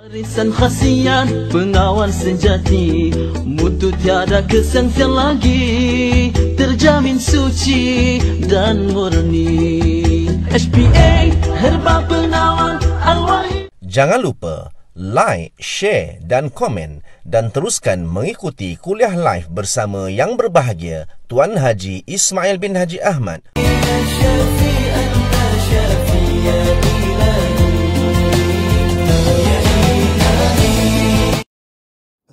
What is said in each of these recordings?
Warisan khasiat pengawan sejati, mutu tiada kesengsian lagi, terjamin suci dan murni. HPA Herbal Pengawan Al-Wahid. Jangan lupa like, share dan komen dan teruskan mengikuti kuliah live bersama yang berbahagia Tuan Haji Ismail bin Haji Ahmad.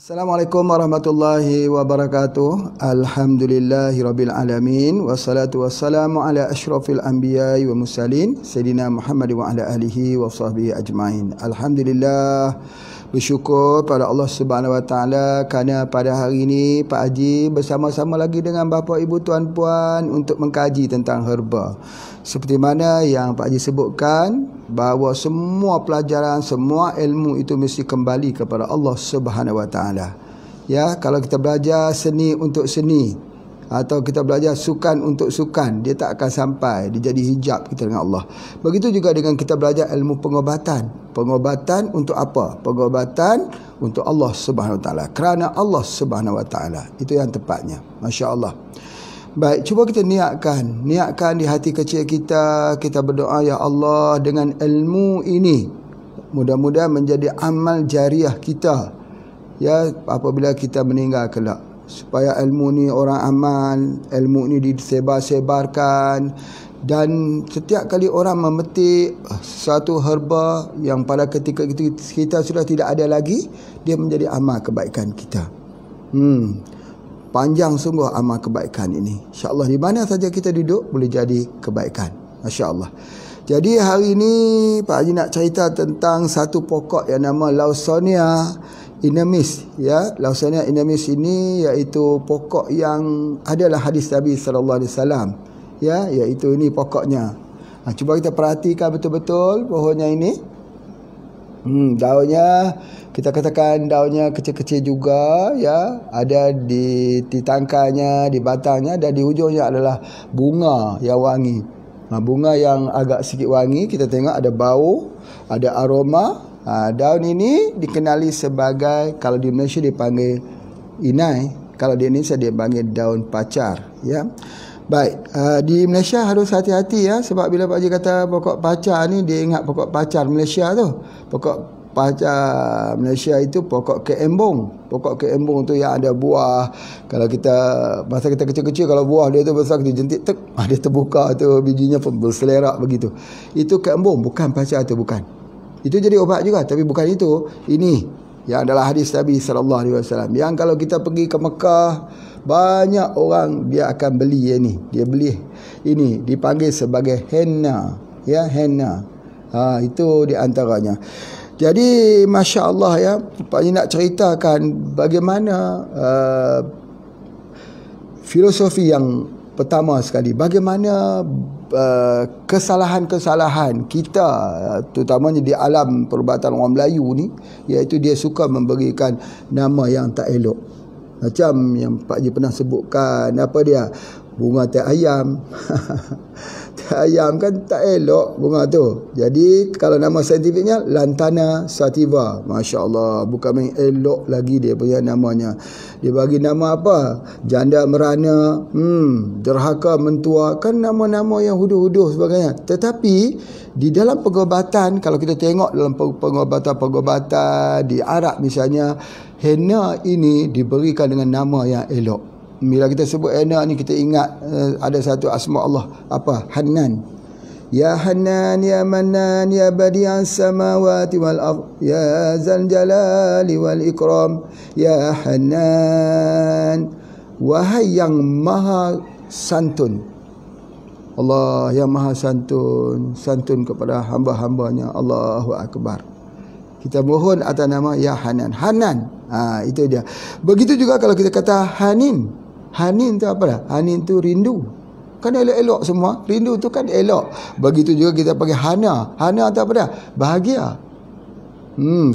Assalamualaikum warahmatullahi wabarakatuh. Alhamdulillahirabbil alamin wassalatu wassalamu ala asyrafil anbiya'i wa mursalin sayyidina Muhammad wa ala alihi wa sahbihi ajmain. Alhamdulillah, bersyukur pada Allah Subhanahu wa taala kerana pada hari ini Pak Haji bersama-sama lagi dengan bapa ibu tuan puan untuk mengkaji tentang herba. Seperti mana yang Pak Haji sebutkan, bahawa semua pelajaran, semua ilmu itu mesti kembali kepada Allah Subhanahu wa taala. Ya, kalau kita belajar seni untuk seni atau kita belajar sukan untuk sukan, dia tak akan sampai, dia jadi hijab kita dengan Allah. Begitu juga dengan kita belajar ilmu pengobatan. Pengobatan untuk apa? Pengobatan untuk Allah Subhanahu wa taala. Kerana Allah Subhanahu wa taala. Itu yang tepatnya. Masya-Allah. Baik, cuba kita niatkan di hati kecil kita, kita berdoa, ya Allah, dengan ilmu ini mudah-mudahan menjadi amal jariah kita, ya, apabila kita meninggal kelak, supaya ilmu ni orang amal, ilmu ni disebar-sebarkan, dan setiap kali orang memetik sesuatu herba yang pada ketika itu kita sudah tidak ada lagi, dia menjadi amal kebaikan kita. Panjang sungguh amal kebaikan ini. InsyaAllah di mana saja kita duduk boleh jadi kebaikan. Masya Allah. Jadi hari ini Pak Haji nak cerita tentang satu pokok yang nama Lawsonia inamis. Ya, Lawsonia inamis ini iaitu pokok yang adalah hadis Nabi SAW. Ya, iaitu ini pokoknya. Cuba kita perhatikan betul-betul pohonnya ini. Daunnya, kita katakan daunnya kecil-kecil juga, ya, ada di tangkainya, di batangnya, dan di hujungnya adalah bunga yang wangi. Bunga yang agak sikit wangi, kita tengok ada bau, ada aroma. Daun ini dikenali sebagai, kalau di Malaysia dipanggil inai, kalau di Indonesia dia panggil daun pacar, ya. Baik, di Malaysia harus hati-hati, ya, sebab bila Pak Haji kata pokok pacar ni, dia ingat pokok pacar Malaysia tu. Pokok pacar Malaysia itu pokok keembong. Pokok keembong tu yang ada buah. Kalau kita, masa kita kecil-kecil, kalau buah dia tu besar, kita jentik, dia terbuka tu, bijinya pun berselerak begitu. Itu keembong, bukan pacar tu, bukan. Itu jadi obat juga, tapi bukan itu. Ini yang adalah hadis Nabi SAW. Yang kalau kita pergi ke Mekah, banyak orang dia akan beli ini. Dia beli ini, dipanggil sebagai henna, ya, henna. Itu di antaranya. Jadi Masya Allah, ya, Pak Haji nak ceritakan bagaimana filosofi yang pertama sekali, bagaimana kesalahan-kesalahan kita, terutamanya di alam perubatan orang Melayu ni, iaitu dia suka memberikan nama yang tak elok. Macam yang Pak Haji pernah sebutkan, apa dia? Bunga teh ayam. Teh ayam kan tak elok bunga tu. Jadi kalau nama saintifiknya Lantana sativa. Masya Allah, bukan main elok lagi dia punya namanya. Dia bagi nama apa? Janda merana, derhaka mentua, kan nama-nama yang huduh-huduh sebagainya. Tetapi di dalam pengobatan, kalau kita tengok dalam pengobatan di Arab misalnya, henna ini diberikan dengan nama yang elok. Bila kita sebut henna ni, kita ingat ada satu asma Allah, apa? Hannan. Ya Hannan, ya Mannan, ya Badi'as samawati wal ardh, ya Zal Jalali wal Ikram, ya Hannan. Wahai yang maha santun. Allah yang maha santun, santun kepada hamba-hambanya. Allahu Akbar. Kita mohon atas nama ya Hanan. Hanan. Itu dia. Begitu juga kalau kita kata Hanin. Hanin tu apa dah? Hanin tu rindu. Kan elok-elok semua. Rindu tu kan elok. Begitu juga kita panggil Hana. Hana tu apa dah? Bahagia.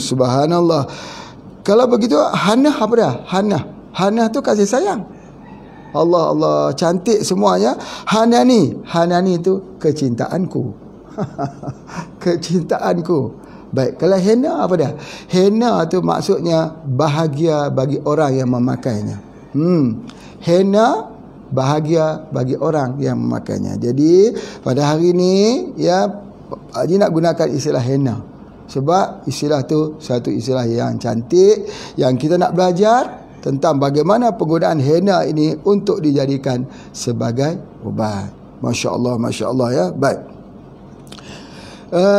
Subhanallah. Kalau begitu Hana apa dah? Hana. Hana tu kasih sayang. Allah, Allah, cantik semuanya. Hanani. Hanani tu kecintaanku. Kecintaanku. Baik, kalau henna apa dah? Henna tu maksudnya bahagia bagi orang yang memakainya. Henna bahagia bagi orang yang memakainya. Jadi pada hari ni ya, Haji nak gunakan istilah henna sebab istilah tu satu istilah yang cantik yang kita nak belajar tentang bagaimana penggunaan henna ini untuk dijadikan sebagai ubat. Masya Allah ya. Baik.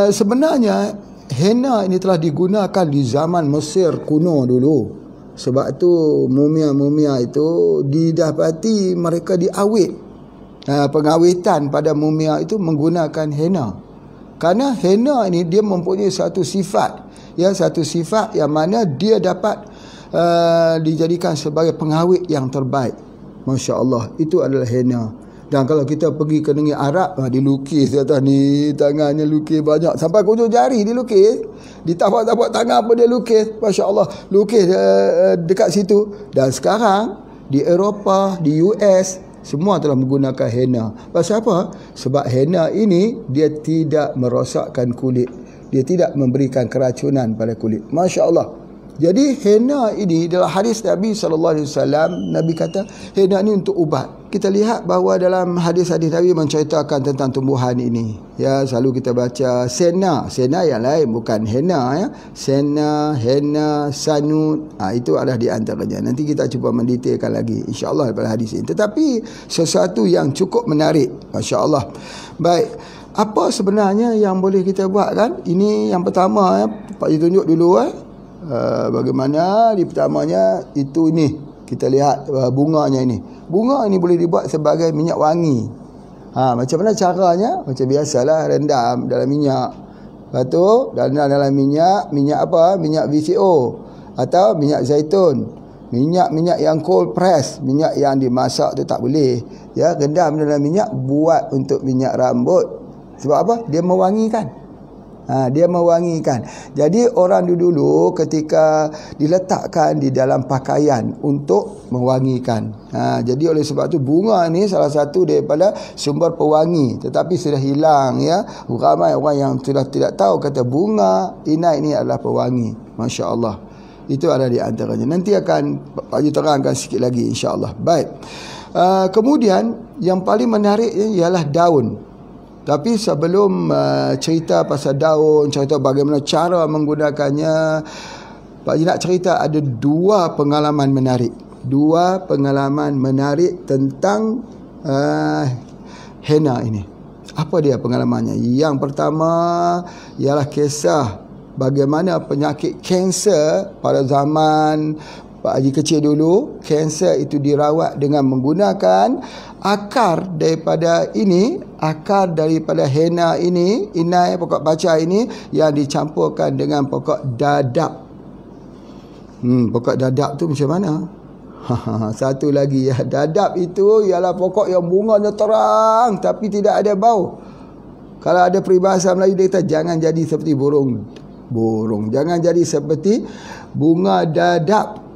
Sebenarnya henna ini telah digunakan di zaman Mesir kuno dulu. Sebab tu mumia-mumia itu didapati mereka diawet. Pengawetan pada mumia itu menggunakan henna. Kerana henna ini dia mempunyai satu sifat. Ya, satu sifat yang mana dia dapat dijadikan sebagai pengawet yang terbaik. Masya Allah, itu adalah henna. Dan kalau kita pergi ke negeri Arab, dilukis atas ni, tangannya lukis banyak. Sampai ke ujung jari dilukis. Di tapak-tapak tangan pun dia lukis. Masya Allah, lukis dekat situ. Dan sekarang, di Eropah, di US, semua telah menggunakan henna. Pasal apa? Sebab henna ini, dia tidak merosakkan kulit. Dia tidak memberikan keracunan pada kulit. Masya Allah. Jadi henna ini dalam hadis Nabi SAW, Nabi kata henna ini untuk ubat. Kita lihat bahawa dalam hadis-hadis Nabi menceritakan tentang tumbuhan ini. Ya, selalu kita baca senna yang lain, bukan henna ya. Senna, henna, sanut, itu adalah di antaranya. Nanti kita cuba mendetailkan lagi insya-Allah pada hadis ini. Tetapi sesuatu yang cukup menarik, masya-Allah. Baik, apa sebenarnya yang boleh kita buat kan? Ini yang pertama ya, Pak Haji tunjuk dulu bagaimana di pertamanya itu ini kita lihat bunganya ini. Bunga ini boleh dibuat sebagai minyak wangi. Macam mana caranya? Macam biasalah, rendam dalam minyak. Lepas tu dalam minyak apa? Minyak VCO atau minyak zaitun. Minyak yang cold press, minyak yang dimasak tu tak boleh. Ya, rendam dalam minyak, buat untuk minyak rambut. Sebab apa? Dia mewangikan. Dia mewangikan. Jadi orang dulu ketika diletakkan di dalam pakaian untuk mewangikan. Jadi oleh sebab tu bunga ni salah satu daripada sumber pewangi, tetapi sudah hilang ya. Ramai orang yang sudah tidak tahu kata bunga inai ini adalah pewangi. Masya Allah. Itu ada di antaranya. Nanti akan Pak Haji terangkan sikit lagi insya-Allah. Baik. Kemudian yang paling menarik ialah daun. Tapi sebelum cerita pasal daun, cerita bagaimana cara menggunakannya, Pak Haji nak cerita ada dua pengalaman menarik. Dua pengalaman menarik tentang henna ini. Apa dia pengalamannya? Yang pertama ialah kisah bagaimana penyakit kanser pada zaman Pak Haji kecil dulu. Kanser itu dirawat dengan menggunakan akar daripada henna ini, inai pokok baca ini yang dicampurkan dengan pokok dadap. Pokok dadap tu macam mana? Satu lagi ya, dadap itu ialah pokok yang bunganya terang tapi tidak ada bau. Kalau ada peribahasa Melayu dia kata jangan jadi seperti burung. Jangan jadi seperti bunga dadap.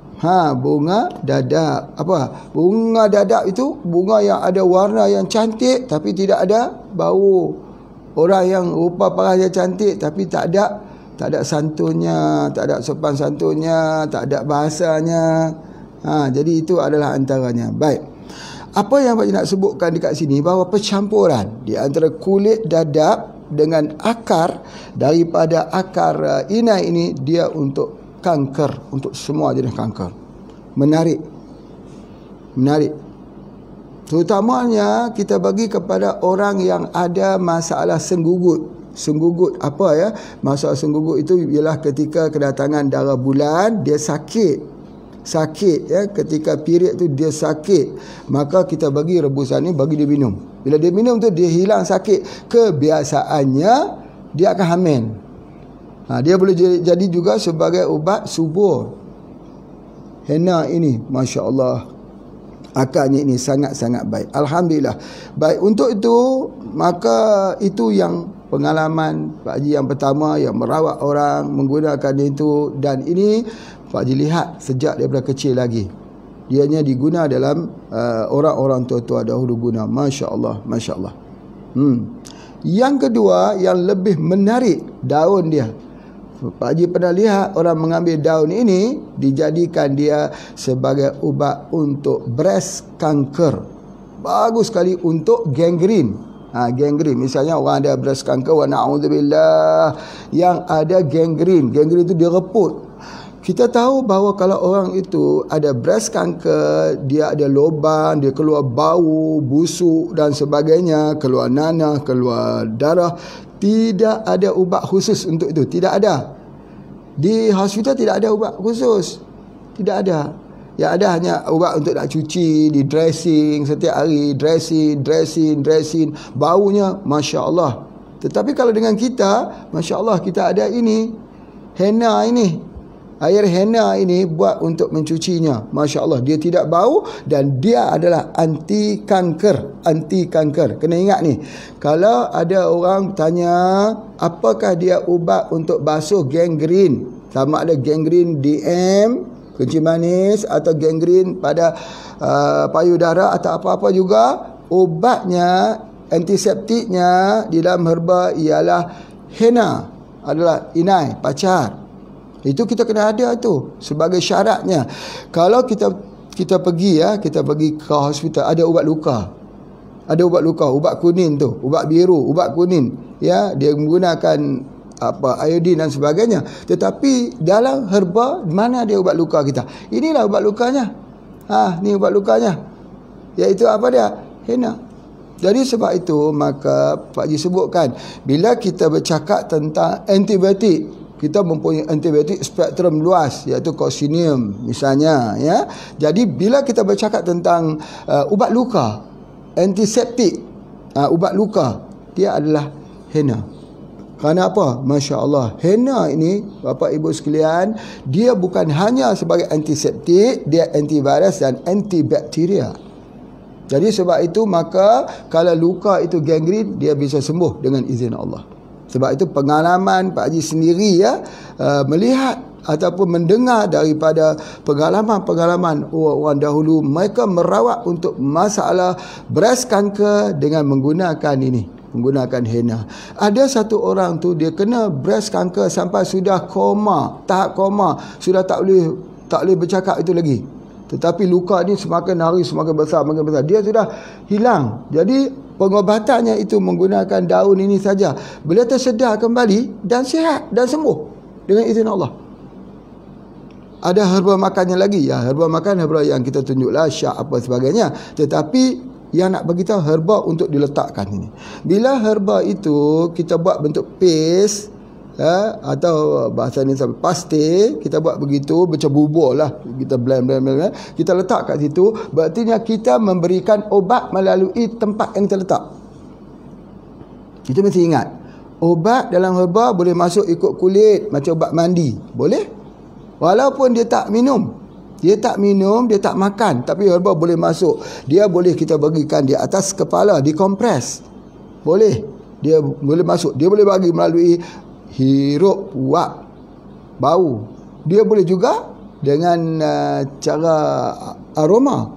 Bunga dadap. Apa? Bunga dadap itu bunga yang ada warna yang cantik tapi tidak ada bau. Orang yang rupa parasnya cantik tapi tak ada santunnya, tak ada sopan santunnya, tak ada bahasanya. Jadi itu adalah antaranya. Baik. Apa yang Pak Haji nak sebutkan dekat sini bahawa percampuran di antara kulit dadap dengan akar daripada akar inai ini dia untuk kanker, untuk semua jenis kanker. Menarik. Terutamanya kita bagi kepada orang yang ada masalah senggugut. Senggugut apa ya? Masalah senggugut itu ialah ketika kedatangan darah bulan, dia sakit ya, ketika period tu dia sakit, maka kita bagi rebusan ni, bagi dia minum. Bila dia minum tu dia hilang sakit. Kebiasaannya dia akan hamil. Dia boleh jadi juga sebagai ubat subur. Henna ini Masya Allah, akarnya ini sangat-sangat baik. Alhamdulillah. Baik, untuk itu maka itu yang pengalaman Pak Haji yang pertama yang merawat orang menggunakan itu. Dan ini Pak Haji lihat sejak daripada kecil lagi. Dianya diguna dalam orang-orang tua-tua dahulu guna. Masya Allah, Masya Allah. Yang kedua yang lebih menarik, daun dia. Pak Haji pernah lihat orang mengambil daun ini dijadikan dia sebagai ubat untuk breast cancer. Bagus sekali untuk gangrene. Gangrene. Misalnya orang ada breast cancer, wa na'udzubillah, yang ada gangrene. Gangrene itu dia reput. Kita tahu bahawa kalau orang itu ada breast cancer, dia ada lubang, dia keluar bau, busuk dan sebagainya, keluar nanah, keluar darah. Tidak ada ubat khusus untuk itu. Tidak ada. Di hospital tidak ada ubat khusus. Tidak ada. Yang ada hanya ubat untuk nak cuci, di dressing setiap hari, dressing. Baunya Masya Allah. Tetapi kalau dengan kita, Masya Allah, kita ada ini, henna ini. Air henna ini buat untuk mencucinya. Masya Allah, dia tidak bau dan dia adalah anti kanker. Kena ingat ni, kalau ada orang tanya apakah dia ubat untuk basuh gangrene, sama ada gangrene DM, kencing manis, atau gangrene pada payudara atau apa-apa juga, ubatnya, antiseptiknya di dalam herba ialah henna, adalah inai, pacar. Itu kita kena ada tu sebagai syaratnya. Kalau kita pergi ke hospital, ada ubat luka. Ada ubat luka, ubat kuning tu, ubat biru, ubat kuning. Ya, dia menggunakan iodin dan sebagainya. Tetapi dalam herba mana dia ubat luka kita? Inilah ubat lukanya. Ni ubat lukanya. Iaitu apa dia? Henna. Jadi sebab itu maka Pak Haji sebutkan, bila kita bercakap tentang antibiotik, kita mempunyai antibiotik spektrum luas, iaitu cocinium misalnya, ya. Jadi bila kita bercakap tentang ubat luka, antiseptik, ubat luka, dia adalah henna. Kerana apa? Masya Allah, henna ini, Bapak Ibu sekalian, dia bukan hanya sebagai antiseptik, dia antivirus dan antibakteria. Jadi sebab itu maka kalau luka itu gangrene, dia bisa sembuh dengan izin Allah. Sebab itu pengalaman Pak Haji sendiri, ya, melihat ataupun mendengar daripada pengalaman-pengalaman orang dahulu, mereka merawat untuk masalah breast cancer dengan menggunakan henna. Ada satu orang tu, dia kena breast cancer sampai sudah koma, tahap koma, sudah tak boleh bercakap itu lagi. Tetapi luka ni semakin hari semakin besar. Dia sudah hilang. Jadi pengobatannya itu menggunakan daun ini saja. Beliau tersedar kembali dan sihat dan sembuh dengan izin Allah. Ada herba makannya lagi, ya, herba makan, herba yang kita tunjuklah, syak apa sebagainya. Tetapi yang nak beritahu herba untuk diletakkan ini. Bila herba itu kita buat bentuk paste, atau bahasa ni sampai paste, kita buat begitu, macam bubur lah, kita blend, kita letak kat situ. Berartinya kita memberikan obat melalui tempat yang terletak. Kita mesti ingat, obat dalam herba boleh masuk ikut kulit, macam ubat mandi, boleh. Walaupun dia tak minum, dia tak makan, tapi herba boleh masuk. Dia boleh kita bagikan di atas kepala, dikompres, boleh. Dia boleh masuk, dia boleh bagi melalui hirup, uap, bau. Dia boleh juga dengan cara aroma,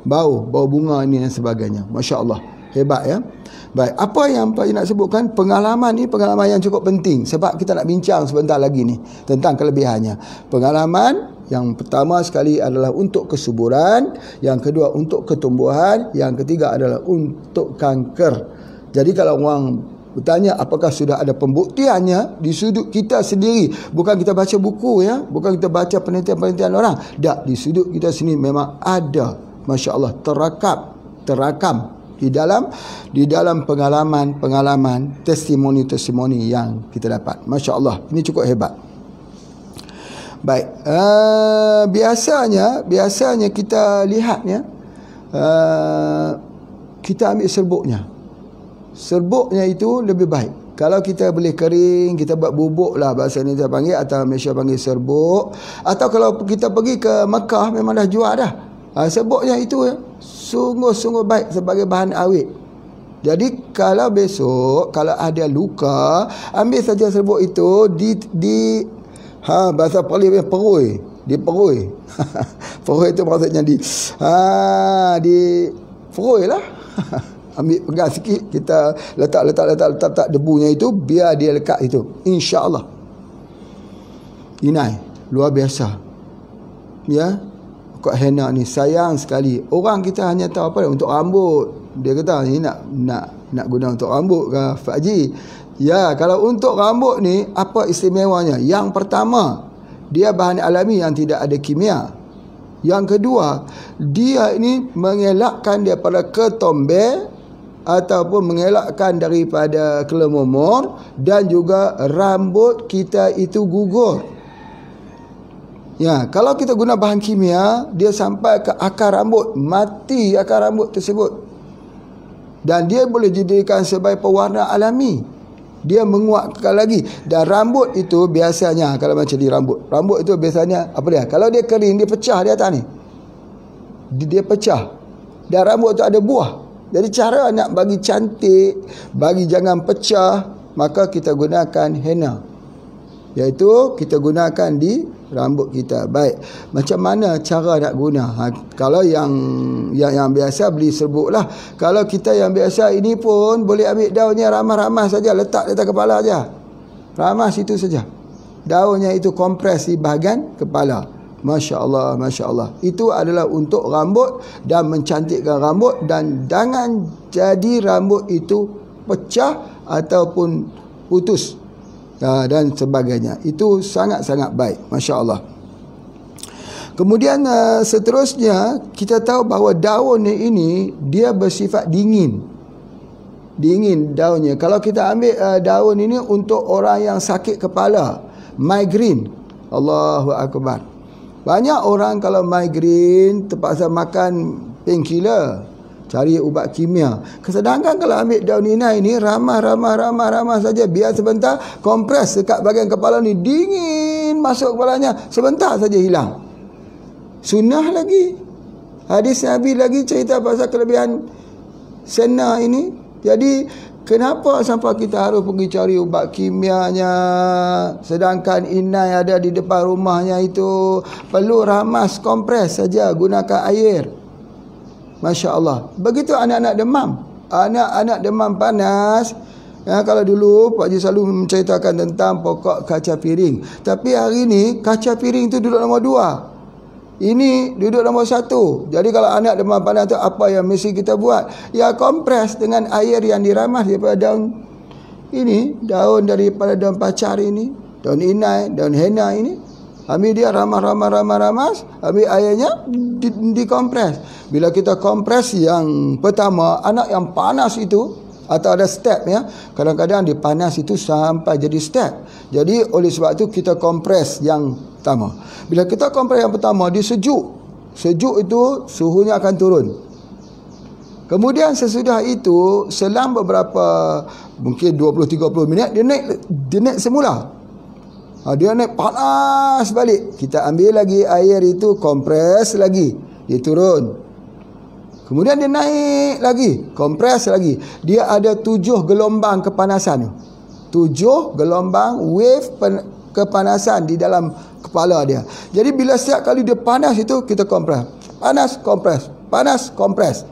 bau bunga ini dan sebagainya. Masya Allah, hebat, ya. Baik, apa yang Pak Haji nak sebutkan, pengalaman ni pengalaman yang cukup penting, sebab kita nak bincang sebentar lagi ni tentang kelebihannya. Pengalaman yang pertama sekali adalah untuk kesuburan, yang kedua untuk ketumbuhan, yang ketiga adalah untuk kanker. Jadi kalau orang bertanya apakah sudah ada pembuktiannya di sudut kita sendiri, bukan kita baca buku, ya, bukan kita baca penelitian-penelitian orang, tak, di sudut kita sendiri memang ada, Masya Allah, terakam di dalam pengalaman, testimoni yang kita dapat. Masya Allah, ini cukup hebat. Baik, biasanya kita lihatnya, kita ambil serbuknya itu lebih baik. Kalau kita boleh kering, kita buat bubuk lah, bahasa Indonesia panggil, atau Malaysia panggil serbuk. Atau kalau kita pergi ke Mekah, memang dah jual dah. Serbuknya itu sungguh-sungguh baik sebagai bahan awet. Jadi kalau besok, kalau ada luka, ambil saja serbuk itu, bahasa Pali perui. Diperui. Perui itu maksudnya di perui lah. Ambil pegang sikit, kita letak debunya itu, biar dia lekat itu, insya-Allah. inai luar biasa. Ya, pokok henna ni sayang sekali. Orang kita hanya tahu apa untuk rambut. Dia kata ni nak guna untuk rambut ke Pak Haji? Ya, kalau untuk rambut ni apa istimewanya? Yang pertama, dia bahan alami yang tidak ada kimia. Yang kedua, dia ini mengelakkan daripada ketombe ataupun mengelakkan daripada kelemomor, dan juga rambut kita itu gugur. Ya, kalau kita guna bahan kimia, dia sampai ke akar rambut, mati akar rambut tersebut. Dan dia boleh jadikan sebagai pewarna alami. Dia menguatkan lagi. Dan rambut itu biasanya, kalau macam di rambut itu biasanya apa dia? Kalau dia kering, dia pecah di atas ni. Dia pecah. Dan rambut tu ada buah. Jadi cara nak bagi cantik, bagi jangan pecah, maka kita gunakan henna. Iaitu kita gunakan di rambut kita. Baik, macam mana cara nak guna? Kalau yang biasa beli serbuk lah. Kalau kita yang biasa ini pun boleh ambil daunnya, ramas-ramas saja, letak di atas kepala saja. Ramas itu saja. Daunnya itu kompres di bahagian kepala. Masya Allah, Masya Allah. Itu adalah untuk rambut dan mencantikkan rambut, dan jangan jadi rambut itu pecah ataupun putus dan sebagainya. Itu sangat-sangat baik. Masya Allah. Kemudian seterusnya, kita tahu bahawa daun ini dia bersifat dingin. Dingin daunnya. Kalau kita ambil daun ini untuk orang yang sakit kepala, migraine. Allahu Akbar. Banyak orang kalau migraine terpaksa makan painkiller, cari ubat kimia. Sedangkan kalau ambil daun inai ni, ramah saja, biar sebentar, kompres dekat bahagian kepala ni, dingin masuk kepalanya, sebentar saja hilang. Sunnah lagi. Hadis Nabi lagi cerita pasal kelebihan senna ini. Jadi kenapa sampai kita harus pergi cari ubat kimianya, sedangkan inai ada di depan rumahnya itu? Perlu ramas, kompres saja, gunakan air. Masya Allah. Begitu anak-anak demam. Anak-anak demam panas. Kalau dulu Pak Haji selalu menceritakan tentang pokok kaca piring. Tapi hari ni kaca piring tu duduk nombor 2. Ini duduk nombor 1. Jadi kalau anak demam panas tu, apa yang mesti kita buat? Ya, kompres dengan air yang diramas daripada daun ini, daun daripada daun pacar ini, daun inai, daun henna ini. Ambil dia ramas, ambil airnya, dikompres. Bila kita kompres yang pertama, anak yang panas itu, atau ada step ya, kadang-kadang dia panas itu sampai jadi step. Jadi oleh sebab itu kita kompres yang pertama. Bila kita kompres yang pertama, dia sejuk itu suhunya akan turun. Kemudian sesudah itu, selang beberapa mungkin 20-30 minit, dia naik semula. Dia naik panas balik. Kita ambil lagi air itu, kompres lagi, dia turun. Kemudian dia naik lagi, kompres lagi. Dia ada 7 gelombang kepanasan. 7 gelombang wave kepanasan di dalam kepala dia. Jadi bila setiap kali dia panas itu, kita kompres. Panas, kompres. Panas, kompres.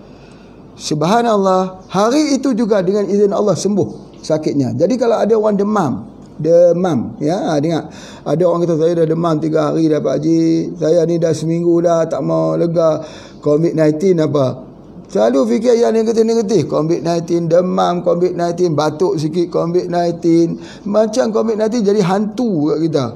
Subhanallah. Hari itu juga dengan izin Allah sembuh sakitnya. Jadi kalau ada orang demam ya, dengar ada orang kata saya dah demam 3 hari dah Pak Haji, saya ni dah seminggu dah tak mau lega. COVID-19 apa? Selalu fikir yang negatif. COVID-19 demam, COVID-19 batuk sikit, COVID-19 macam COVID-19 jadi hantu kat kita.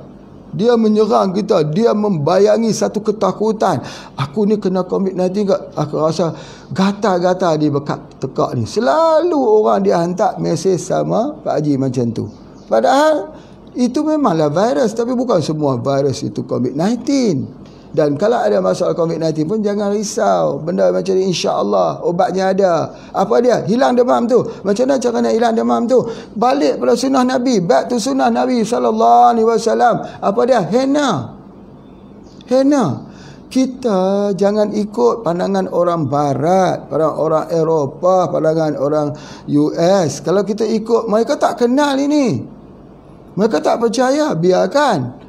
Dia menyerang kita, dia membayangi satu ketakutan. Aku ni kena COVID-19 kat, aku rasa gatal-gatal di bekat tekak ni. Selalu orang dia hantar mesej sama Pak Haji macam tu. Padahal itu memanglah virus, tapi bukan semua virus itu COVID-19. Dan kalau ada masalah COVID-19 pun jangan risau. Benda macam ni insya-Allah obatnya ada. Apa dia? Hilang demam tu. Macam mana cara nak hilang demam tu? Balik pada sunnah Nabi, back to sunnah Nabi sallallahu alaihi wasallam. Apa dia? Henna. Kita jangan ikut pandangan orang barat, orang Eropah, pandangan orang US. Kalau kita ikut, mereka tak kenal ini. Mereka tak percaya, biarkan.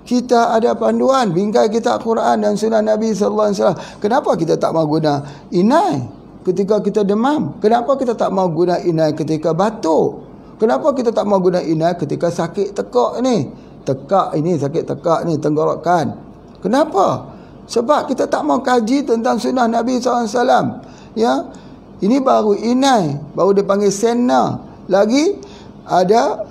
Kita ada panduan, bingkai kitab Quran dan sunnah Nabi sallallahu alaihi wasallam. Kenapa kita tak mau guna inai ketika kita demam? Kenapa kita tak mau guna inai ketika batuk? Kenapa kita tak mau guna inai ketika sakit tekak ni? tekak ini, sakit tekak ni, tenggorokan. Kenapa? Sebab kita tak mau kaji tentang sunnah Nabi SAW. Ya, ini baru inai, baru dipanggil senna. Lagi ada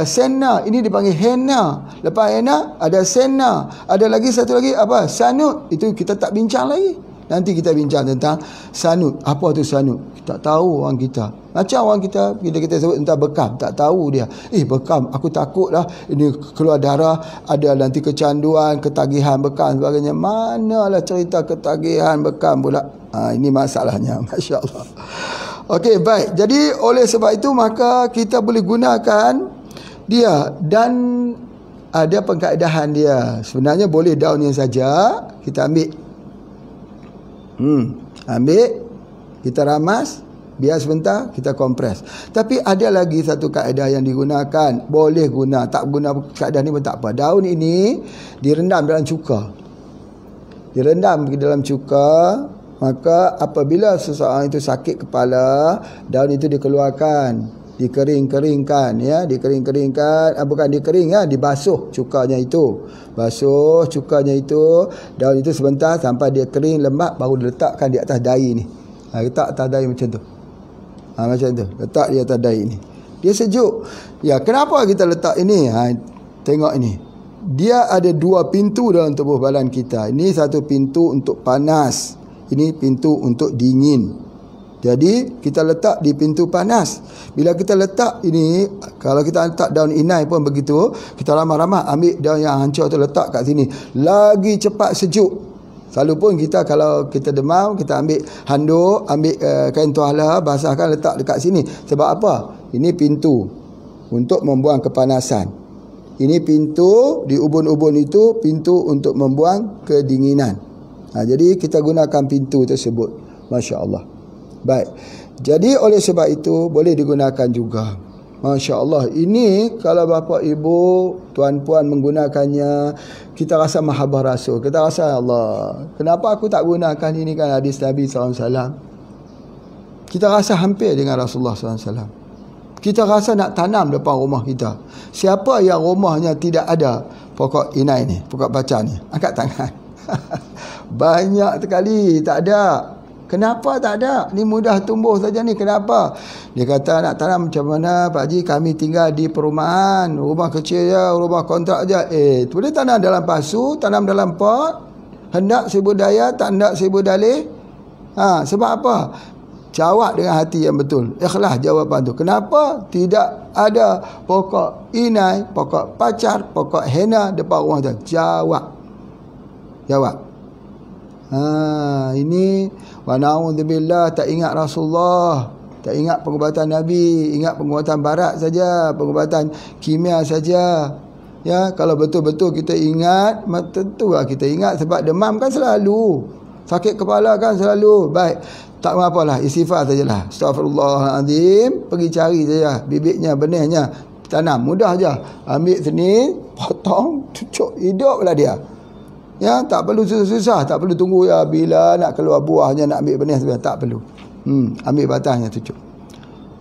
senna, ini dipanggil henna. Lepas henna ada senna, ada lagi satu lagi apa? Sanut. Itu kita tak bincang lagi. Nanti kita bincang tentang sanut. Apa tu sanut? Tak tahu orang kita. Macam orang kita, bila kita sebut tentang bekam, tak tahu dia. Bekam, aku takut lah ini keluar darah, ada nanti kecanduan, ketagihan bekam sebagainya. Manalah cerita ketagihan bekam pula. Ini masalahnya. Masya Allah. Okey, baik. Jadi oleh sebab itu maka kita boleh gunakan dia, dan ada pengkaedahan dia. Sebenarnya boleh daunnya saja kita ambil. Ambil, kita ramas, biar sebentar, kita kompres. Tapi ada lagi satu kaedah yang digunakan. Boleh guna, tak guna kaedah ni pun tak apa. Daun ini direndam dalam cuka. Direndam di dalam cuka. Maka apabila seseorang itu sakit kepala, daun itu dikeluarkan, dikering-keringkan, ya, dikering-keringkan, bukan dikering, ya, dibasuh cukanya itu. Basuh cukanya itu, daun itu sebentar sampai dia kering lembap, baru diletakkan di atas dahi ni. Letak atas dahi macam tu. Macam tu, letak di atas dahi ni. Dia sejuk. Ya, kenapa kita letak ini? Tengok ini. Dia ada dua pintu dalam tubuh badan kita. Ini satu pintu untuk panas, ini pintu untuk dingin. Jadi kita letak di pintu panas. Bila kita letak ini, kalau kita letak daun inai pun begitu, kita ramah-ramah ambil daun yang hancur tu letak kat sini, lagi cepat sejuk. Selalu pun kita kalau kita demam, kita ambil handuk, ambil kain tuala, basahkan, letak dekat sini. Sebab apa? Ini pintu untuk membuang kepanasan. Ini pintu di ubun-ubun itu, pintu untuk membuang kedinginan. Jadi kita gunakan pintu tersebut. Masya Allah. Baik. Jadi oleh sebab itu boleh digunakan juga. Masya Allah. Ini kalau bapa ibu, tuan puan menggunakannya, kita rasa mahabbah Rasul. Kita rasa, Allah, kenapa aku tak gunakan ini? Kan hadis Nabi SAW. Kita rasa hampir dengan Rasulullah SAW. Kita rasa nak tanam depan rumah kita. Siapa yang rumahnya tidak ada pokok inai ni, pokok baca ni? Angkat tangan. Banyak sekali tak ada. Kenapa tak ada? Ni mudah tumbuh saja ni. Kenapa? Dia kata nak tanam macam mana Pak Haji? Kami tinggal di perumahan, rumah kecil je, rumah kontrak je. Boleh tanam dalam pasu, tanam dalam pot. Hendak seribu daya, tak hendak seribu dalih. Sebab apa? Jawab dengan hati yang betul. Ikhlas jawapan tu. Kenapa tidak ada pokok inai, pokok pacar, pokok henna depan rumah tu? Jawab. Ini wa na'udzubillah, tak ingat Rasulullah, tak ingat pengobatan Nabi, ingat pengobatan barat saja, pengobatan kimia saja. Ya, kalau betul-betul kita ingat, tentulah kita ingat, sebab demam kan selalu, sakit kepala kan selalu. Baik, tak apalah, istighfar sajalah. Astaghfirullahalazim, pergi cari saja bibitnya, benihnya, tanam, mudah aja. Ambil sini, potong, cucuk, hiduplah dia. Ya, tak perlu susah-susah, tak perlu tunggu ya bila nak keluar buahnya, nak ambil benih sebenarnya, tak perlu. Ambil batangnya, tutup.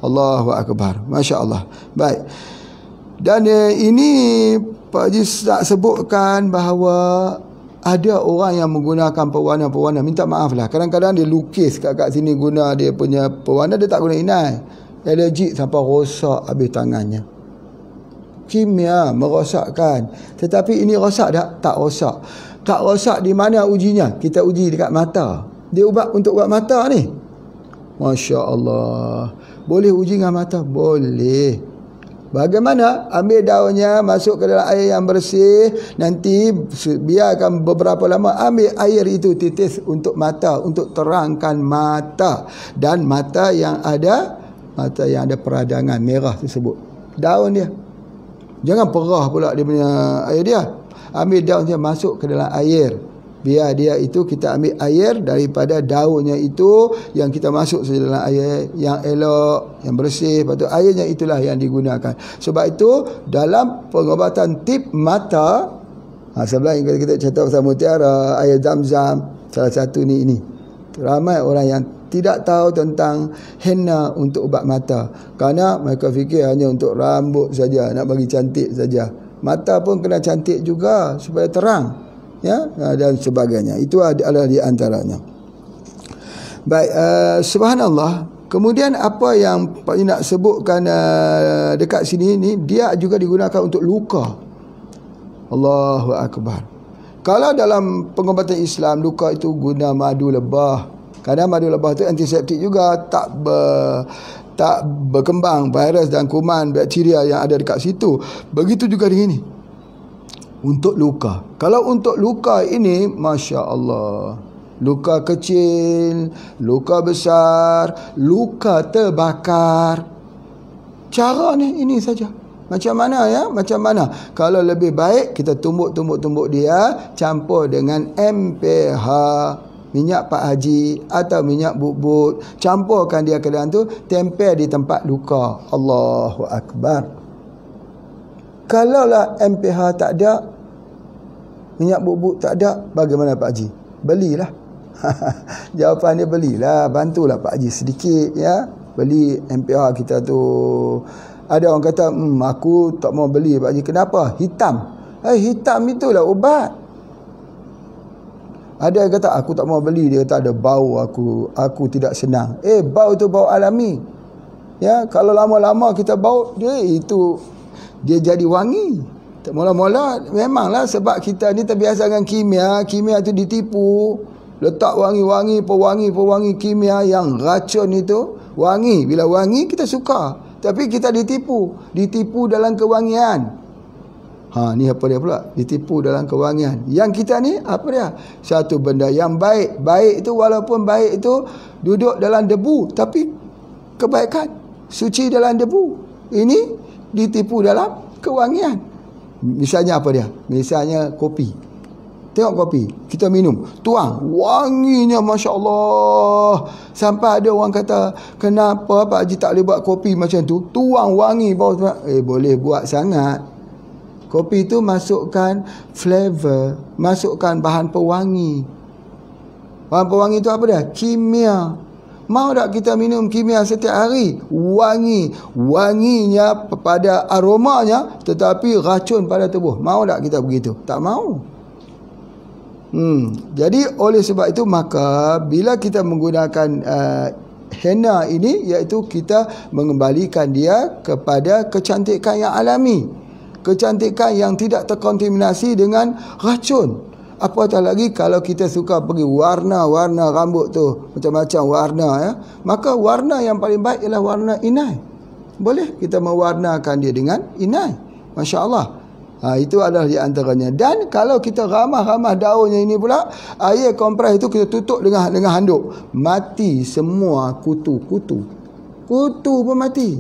Allahu akbar. Masya-Allah. Baik. Dan ini Pak Haji nak sebutkan bahawa ada orang yang menggunakan pewarna-pewarna. Minta maaf lah, kadang-kadang dia lukis kat sini guna dia punya pewarna, dia tak guna inai. Allergic sampai rosak habis tangannya. Kimia merosakkan. Tetapi ini rosak tak? Tak rosak. Tak rosak di mana ujinya? Kita uji dekat mata. Dia ubat untuk ubat mata ni. Masya Allah. Boleh uji dengan mata? Boleh. Bagaimana? Ambil daunnya, masuk ke dalam air yang bersih. Nanti biarkan beberapa lama. Ambil air itu, titis untuk mata, untuk terangkan mata. Dan mata yang ada peradangan merah tersebut. Daun dia. Jangan perah pula dia punya air dia. Ambil daun dia, masuk ke dalam air. Biar dia itu, kita ambil air daripada daunnya itu, yang kita masuk saja dalam air yang elok, yang bersih. Lepas tu airnya itulah yang digunakan. Sebab itu dalam pengobatan tip mata, sebelah yang kita cerita pasal mutiara, air zam-zam, salah satu ini. Ramai orang yang tidak tahu tentang henna untuk ubat mata, kerana mereka fikir hanya untuk rambut saja, nak bagi cantik saja. Mata pun kena cantik juga supaya terang, ya, dan sebagainya. Itu adalah di antaranya. Baik, subhanallah. Kemudian apa yang Pak nak sebutkan dekat sini ni, dia juga digunakan untuk luka. Allahu akbar. Kalau dalam pengobatan Islam, luka itu guna madu lebah. Kadang madu lebah tu antiseptik juga, tak berkembang virus dan kuman bakteria yang ada dekat situ. Begitu juga di sini. Untuk luka. Kalau untuk luka ini, Masya Allah, luka kecil, luka besar, luka terbakar, cara ni ini saja. Macam mana ya? Macam mana? Kalau lebih baik kita tumbuk dia, campur dengan MPH, minyak Pak Haji atau minyak bubut, campurkan dia ke dalam tu, tempel di tempat luka. Allahu akbar. Kalaulah MPH tak ada, minyak bubut tak ada, bagaimana Pak Haji? Belilah. Jawapan dia belilah, bantulah Pak Haji sedikit, ya. Beli MPH kita tu. Ada orang kata, aku tak mau beli Pak Haji. Kenapa? Hitam. Hitam itulah ubat. Ada yang kata, aku tak mau beli. Dia kata ada bau, aku tidak senang. Bau tu bau alami. Ya, kalau lama-lama kita bau, dia jadi wangi. Mula-mula memanglah sebab kita ni terbiasa dengan kimia. Kimia tu ditipu. Letak wangi-wangi, pewangi kimia yang racun itu. Wangi. Bila wangi, kita suka. Tapi kita ditipu dalam kewangian. Ni apa dia pula? Ditipu dalam kewangian. Yang kita ni apa dia? Satu benda yang baik. Baik itu walaupun baik itu duduk dalam debu, tapi kebaikan suci dalam debu. Ini ditipu dalam kewangian. Misalnya apa dia? Misalnya kopi. Tengok kopi, kita minum, tuang, wanginya Masya Allah. Sampai ada orang kata, kenapa Pak Haji tak boleh buat kopi macam tu? Tuang wangi bau. Boleh buat sangat. Kopi tu masukkan flavor, masukkan bahan pewangi. Bahan pewangi tu apa dia? Kimia. Mau tak kita minum kimia setiap hari? Wanginya pada aromanya, tetapi racun pada tubuh. Mau tak kita begitu? Tak mau. Jadi oleh sebab itu, maka bila kita menggunakan henna ini, iaitu kita mengembalikan dia kepada kecantikan yang alami, kecantikan yang tidak terkontaminasi dengan racun. Apatah lagi kalau kita suka pergi warna-warna rambut tu, macam-macam warna, ya, maka warna yang paling baik ialah warna inai. Boleh kita mewarnakan dia dengan inai. Masya Allah. Itu adalah di antaranya. Dan kalau kita ramah-ramah daunnya ini pula, air kompres itu kita tutup dengan handuk. Mati semua kutu-kutu. Kutu pun mati.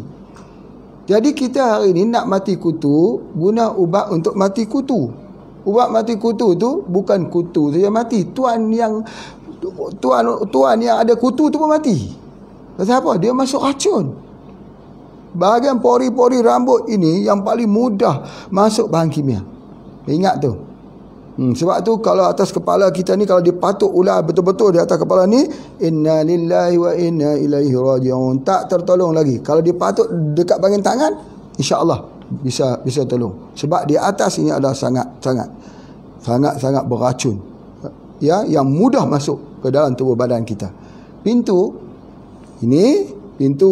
Jadi kita hari ini nak mati kutu, guna ubat untuk mati kutu. Ubat mati kutu tu bukan kutu saja mati. Tuan yang ada kutu tu pun mati. Pasal apa? Dia masuk racun. Bahagian pori-pori rambut ini yang paling mudah masuk bahan kimia. Ingat tu. Sebab tu kalau atas kepala kita ni, kalau dipatuk ular betul-betul di atas kepala ni, inna lillahi wa inna ilaihi raji'un, tak tertolong lagi. Kalau dipatuk dekat bahagian tangan, insya-Allah bisa tolong. Sebab di atas ini adalah sangat beracun. Ya, yang mudah masuk ke dalam tubuh badan kita. Pintu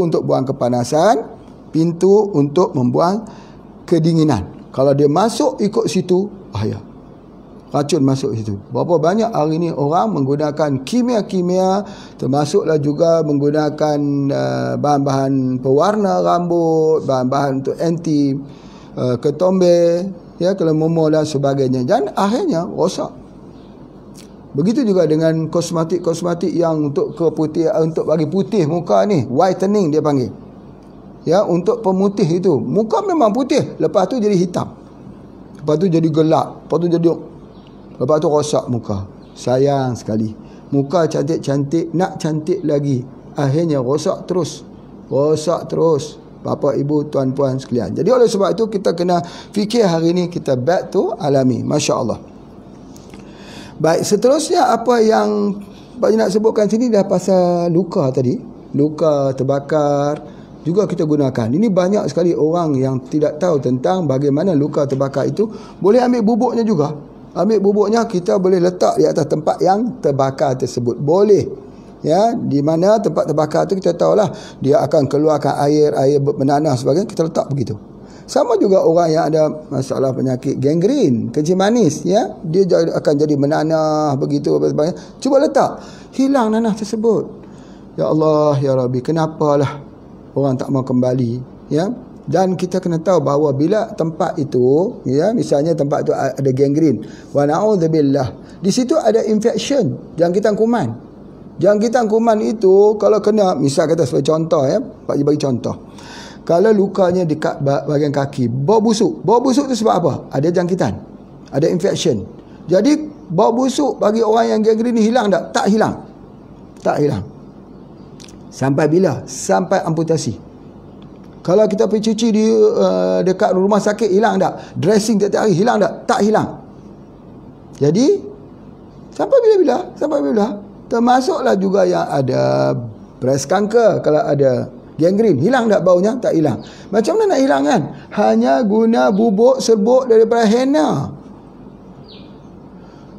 untuk buang kepanasan, pintu untuk membuang kedinginan. Kalau dia masuk ikut situ, bahaya. Racun masuk situ. Berapa banyak hari ini orang menggunakan kimia-kimia, termasuklah juga menggunakan bahan-bahan pewarna rambut, bahan-bahan untuk anti ketombe, ya, kelemo dan sebagainya, dan akhirnya rosak. Begitu juga dengan kosmetik yang untuk untuk bagi putih muka ni, whitening dia panggil. Ya, untuk pemutih itu. Muka memang putih, lepas tu jadi hitam. Lepas tu jadi gelap, lepas tu rosak muka. Sayang sekali. Muka cantik-cantik, nak cantik lagi, akhirnya rosak terus. Bapa, ibu, tuan-puan sekalian. Jadi oleh sebab itu kita kena fikir hari ini kita back to alami. Masya Allah. Baik, seterusnya apa yang Pak nak sebutkan sini dah pasal luka tadi. Luka terbakar, juga kita gunakan. Ini banyak sekali orang yang tidak tahu tentang bagaimana luka terbakar itu. Boleh ambil bubuknya juga. Ambil bubuknya, kita boleh letak di atas tempat yang terbakar tersebut. Boleh. Ya, di mana tempat terbakar itu kita tahulah dia akan keluarkan air menanah sebagainya, kita letak begitu. Sama juga orang yang ada masalah penyakit gangren, kencing manis, ya, dia akan jadi menanah begitu sebagainya. Cuba letak, hilang nanah tersebut. Ya Allah, ya Rabbi, kenapalah orang tak mau kembali, ya? Dan kita kena tahu bahawa bila tempat itu, ya, misalnya tempat itu ada gangren, wa na'udzubillah, di situ ada infection, jangkitan kuman. Jangkitan kuman itu kalau kena, misal kata sebagai contoh, ya, Pak Ji bagi contoh. Kalau lukanya dekat bahagian kaki, bau busuk. Bau busuk itu sebab apa? Ada jangkitan, ada infection. Jadi bau busuk bagi orang yang gangren ni hilang tak? Tak hilang. Tak hilang. Sampai bila? Sampai amputasi. Kalau kita pergi cuci di dekat rumah sakit, hilang tak? Dressing tiap-tiap hari, hilang tak? Tak hilang. Jadi sampai bila-bila? Sampai bila? Termasuklah juga yang ada breast cancer. Kalau ada gangren, hilang tak baunya? Tak hilang. Macam mana nak hilang kan? Hanya guna bubuk serbuk daripada henna.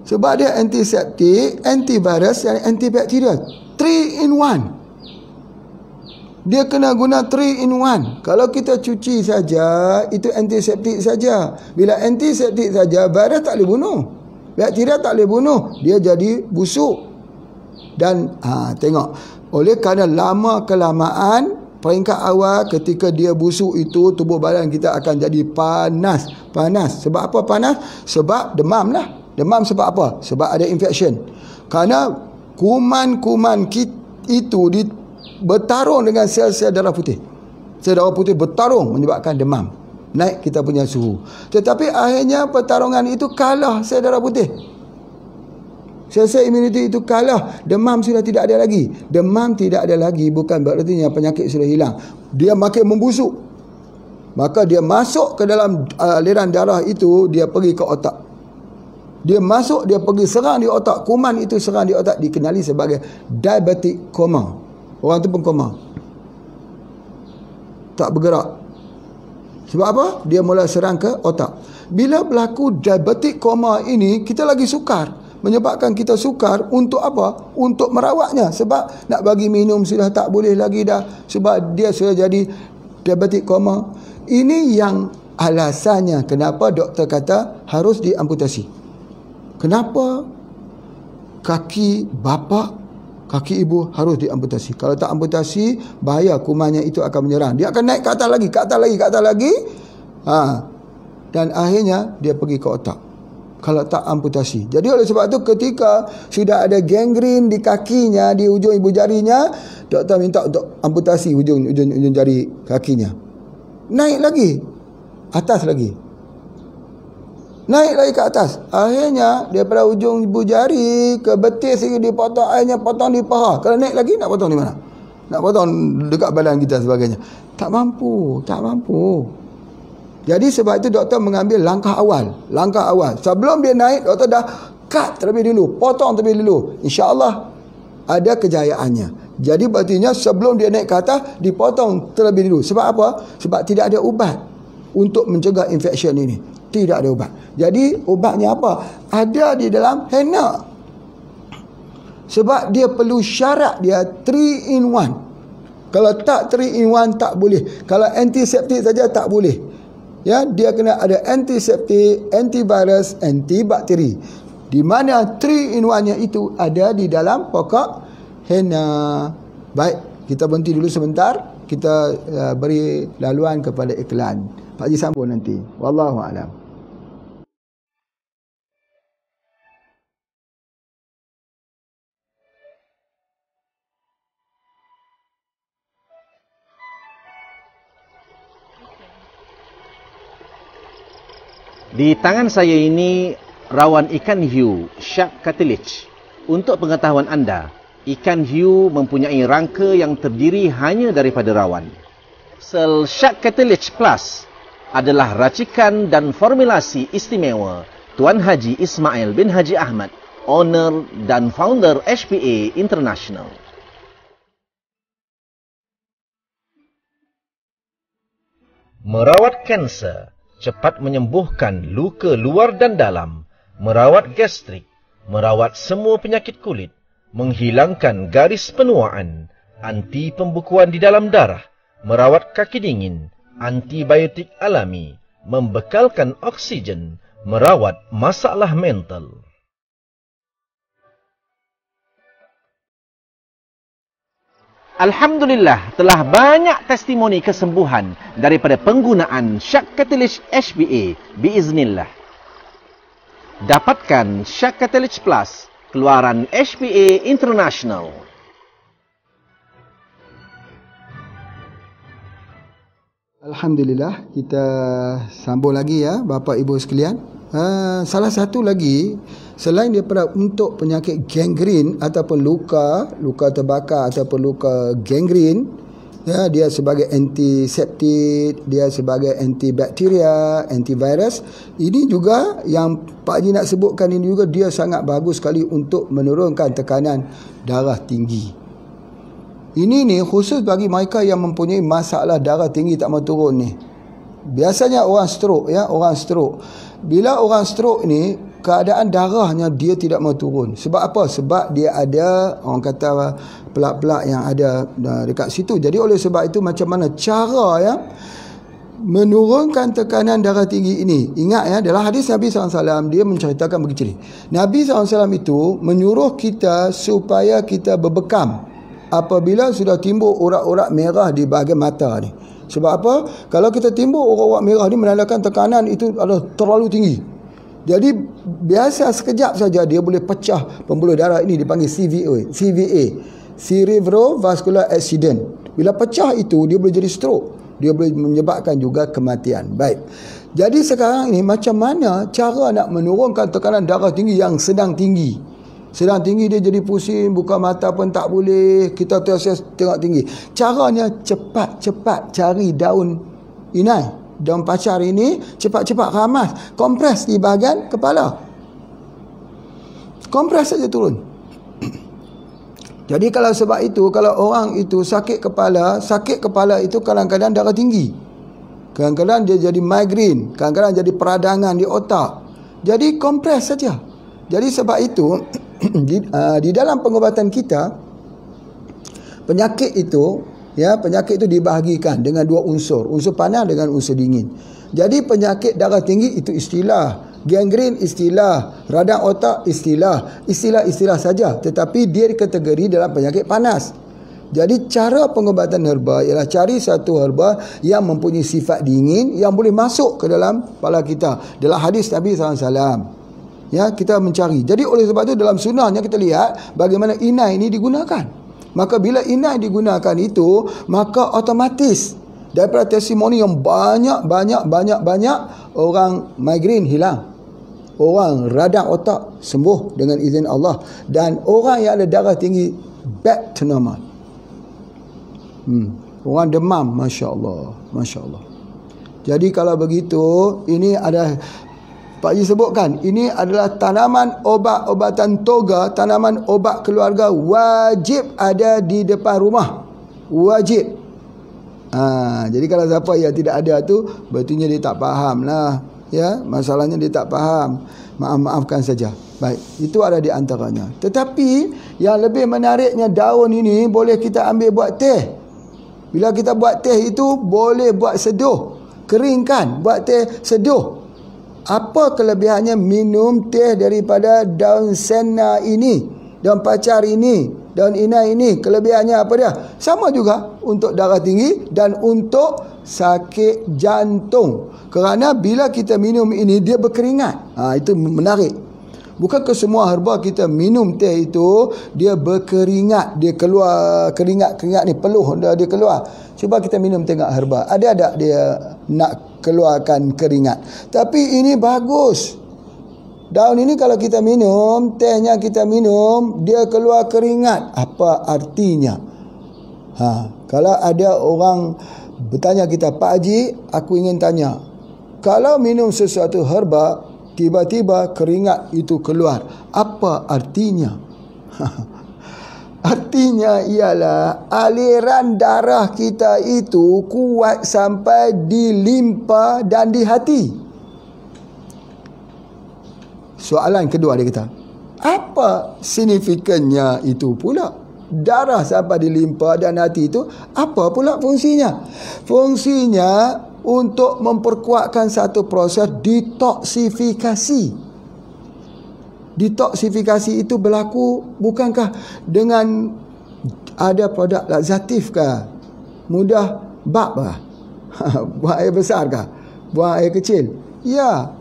Sebab dia antiseptik, antivirus dan antibakterial. 3 in 1. Dia kena guna 3 in 1. Kalau kita cuci saja, itu antiseptik saja. Bila antiseptik saja, virus tak boleh bunuh. Bakteria tak boleh bunuh. Dia jadi busuk. Dan tengok, oleh kerana lama kelamaan, peringkat awal ketika dia busuk itu, tubuh badan kita akan jadi panas. Panas. Sebab apa panas? Sebab demam lah. Demam sebab apa? Sebab ada infection. Kerana kuman-kuman itu bertarung dengan sel-sel darah putih. Sel darah putih bertarung menyebabkan demam. Naik kita punya suhu. Tetapi akhirnya pertarungan itu kalah sel darah putih. Sel-sel imuniti itu kalah. Demam sudah tidak ada lagi. Demam tidak ada lagi bukan berarti penyakit sudah hilang. Dia makin membusuk. Maka dia masuk ke dalam aliran darah itu, dia pergi ke otak. Dia masuk, dia pergi serang di otak. Kuman itu serang di otak, dikenali sebagai diabetic coma. Orang tu pun koma. Tak bergerak. Sebab apa? Dia mula serang ke otak. Bila berlaku diabetic coma ini, kita lagi sukar. Menyebabkan kita sukar untuk apa? Untuk merawatnya. Sebab nak bagi minum sudah tak boleh lagi dah. Sebab dia sudah jadi diabetic coma. Ini yang alasannya kenapa doktor kata harus diamputasi. Kenapa kaki bapa, kaki ibu harus diamputasi? Kalau tak amputasi, bahaya, kumannya itu akan menyerang. Dia akan naik ke atas lagi, ke atas lagi, ke atas lagi. Dan akhirnya dia pergi ke otak. Kalau tak amputasi. Jadi oleh sebab itu ketika sudah ada gangren di kakinya, di ujung ibu jarinya, doktor minta untuk amputasi ujung jari kakinya. Naik lagi. Atas lagi. Naik lagi ke atas. Akhirnya daripada ujung ibu jari ke betis lagi dipotong, akhirnya potong di paha. Kalau naik lagi nak potong di mana? Nak potong dekat badan kita sebagainya. Tak mampu, tak mampu. Jadi sebab itu doktor mengambil langkah awal. Langkah awal. Sebelum dia naik, doktor dah cut terlebih dulu. Potong terlebih dulu. InsyaAllah ada kejayaannya. Jadi berartinya sebelum dia naik ke atas, dipotong terlebih dulu. Sebab apa? Sebab tidak ada ubat untuk mencegah infection ini. Tidak ada ubat. Jadi ubatnya apa? Ada di dalam henna. Sebab dia perlu syarat dia 3 in 1. Kalau tak 3 in 1 tak boleh. Kalau antiseptik saja tak boleh. Ya, dia kena ada antiseptik, antivirus, antibakteri. Di mana 3 in 1-nya itu ada di dalam pokok henna. Baik, kita berhenti dulu sebentar. Kita beri laluan kepada iklan. Pak Haji sambung nanti. Wallahu a'lam. Di tangan saya ini rawan ikan hiu, shark cartilage. Untuk pengetahuan anda, ikan hiu mempunyai rangka yang terdiri hanya daripada rawan. Sel Shark Cartilage Plus adalah racikan dan formulasi istimewa Tuan Haji Ismail bin Haji Ahmad, owner dan founder HPA International. merawat kanser, cepat menyembuhkan luka luar dan dalam, merawat gastrik, merawat semua penyakit kulit, menghilangkan garis penuaan, anti pembukuan di dalam darah, merawat kaki dingin, antibiotik alami, membekalkan oksigen, merawat masalah mental. Alhamdulillah, telah banyak testimoni kesembuhan daripada penggunaan Shark Catalyst HBA biiznillah. Dapatkan Shark Catalyst Plus, keluaran HBA International. Alhamdulillah, kita sambung lagi ya bapa ibu sekalian. Salah satu lagi, selain daripada untuk penyakit gangren ataupun luka terbakar ataupun luka gangren, ya, dia sebagai antiseptik, dia sebagai antibakteria, antivirus. Ini juga yang Pak Haji nak sebutkan, ini juga dia sangat bagus sekali untuk menurunkan tekanan darah tinggi. Ini ni khusus bagi mereka yang mempunyai masalah darah tinggi tak mau turun ni. Biasanya orang stroke ya, orang stroke. Bila orang stroke ni, keadaan darahnya dia tidak mau turun. Sebab apa? Sebab dia ada, orang kata, pelak-pelak yang ada dekat situ. Jadi oleh sebab itu, macam mana cara ya menurunkan tekanan darah tinggi ini? Ingat ya, dalam hadis Nabi SAW, dia menceritakan begini. Nabi SAW itu menyuruh kita supaya kita berbekam apabila sudah timbul urat-urat merah di bahagian mata ni. Sebab apa? Kalau kita timbul urat-urat merah ni menandakan tekanan itu adalah terlalu tinggi. Jadi biasa sekejap saja dia boleh pecah pembuluh darah ini, dipanggil CVA, cerebrovascular accident. Bila pecah itu dia boleh jadi stroke. Dia boleh menyebabkan juga kematian. Baik. Jadi sekarang ini macam mana cara nak menurunkan tekanan darah tinggi yang sedang tinggi? Sedang tinggi dia jadi pusing, buka mata pun tak boleh, kita terus tengok tinggi. Caranya cepat-cepat cari daun inai, daun pacar ini, cepat-cepat ramas, kompres di bahagian kepala. Kompres saja turun. Jadi kalau sebab itu, kalau orang itu sakit kepala itu kadang-kadang darah tinggi. Kadang-kadang dia jadi migraine, kadang-kadang jadi peradangan di otak. Jadi kompres saja. Jadi sebab itu di dalam pengobatan kita, penyakit itu dibahagikan dengan dua unsur panas dengan unsur dingin. Jadi penyakit darah tinggi itu istilah, gangren istilah, radang otak istilah saja, tetapi dia dikategori dalam penyakit panas. Jadi cara pengobatan herba ialah cari satu herba yang mempunyai sifat dingin yang boleh masuk ke dalam kepala kita. Dalam hadis Nabi SAW, ya, kita mencari. Jadi oleh sebab itu dalam sunnahnya kita lihat bagaimana inai ini digunakan. Maka bila inai digunakan itu, maka otomatis daripada testimoni yang banyak orang migraine hilang. Orang radang otak sembuh dengan izin Allah, dan orang yang ada darah tinggi back to normal. Orang demam, masya-Allah. Jadi kalau begitu, ini ada Pak Haji sebutkan, ini adalah tanaman obat-obatan toga, tanaman obat keluarga wajib ada di depan rumah. Wajib. Jadi kalau siapa yang tidak ada tu, betulnya dia tak faham lah. Ya, masalahnya dia tak faham. Maafkan saja. Baik, itu ada di antaranya. Tetapi yang lebih menariknya, daun ini boleh kita ambil buat teh. Bila kita buat teh itu boleh buat seduh. Keringkan, buat teh seduh. Apa kelebihannya minum teh daripada daun senna ini, daun pacar ini, daun inai ini? Kelebihannya apa dia? Sama juga untuk darah tinggi dan untuk sakit jantung. Kerana bila kita minum ini, dia berkeringat. Itu menarik. Bukan ke semua herba kita minum teh itu dia berkeringat, dia keluar keringat ni, peluh dia keluar. Cuba kita minum tengok herba, ada tak dia nak keluarkan keringat? Tapi ini bagus. Daun ini kalau kita minum, tehnya kita minum, dia keluar keringat. Apa artinya? Kalau ada orang bertanya kita, Pak Haji, aku ingin tanya, kalau minum sesuatu herba tiba-tiba keringat itu keluar, apa artinya? Artinya ialah aliran darah kita itu kuat sampai di limpa dan di hati. Soalan kedua dia kata, apa signifikannya itu pula? Darah sampai di limpa dan hati itu apa pula fungsinya? Fungsinya untuk memperkuatkan satu proses detoksifikasi. Detoksifikasi itu berlaku bukankah dengan ada produk laxatif kah? Mudah bab kah? Buang air besar kah? Buang air kecil? Ya.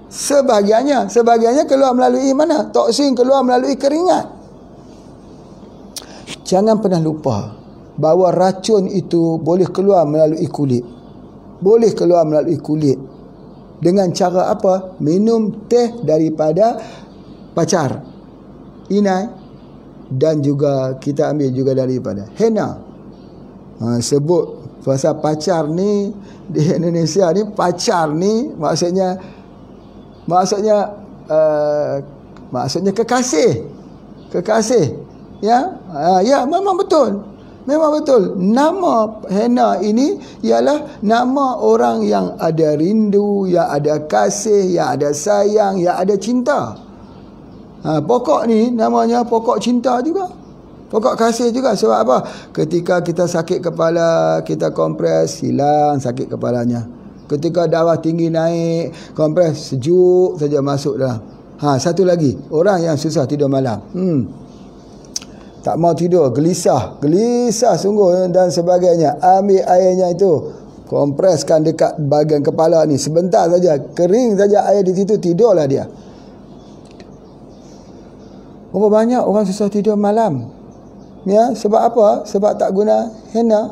Sebahagiannya keluar melalui mana? Toksin keluar melalui keringat. Jangan pernah lupa bahawa racun itu boleh keluar melalui kulit. Boleh keluar melalui kulit. Dengan cara apa? Minum teh daripada pacar, inai, dan juga kita ambil juga daripada henna. Sebut pasal pacar ni di Indonesia ni, pacar ni maksudnya kekasih. Ya, memang betul. Nama henna ini ialah nama orang yang ada rindu, yang ada kasih, yang ada sayang, yang ada cinta. Pokok ni namanya pokok cinta juga, pokok kasih juga. Sebab apa? Ketika kita sakit kepala, kita kompres, hilang sakit kepalanya. Ketika darah tinggi naik, kompres, sejuk saja masuk dalam. Satu lagi, orang yang susah tidur malam, tak mau tidur, gelisah sungguh dan sebagainya, ambil airnya itu, kompreskan dekat bahagian kepala ni, sebentar saja, kering saja air di situ, tidurlah dia. Berapa banyak orang susah tidur malam? Ya, sebab apa? Sebab tak guna henna.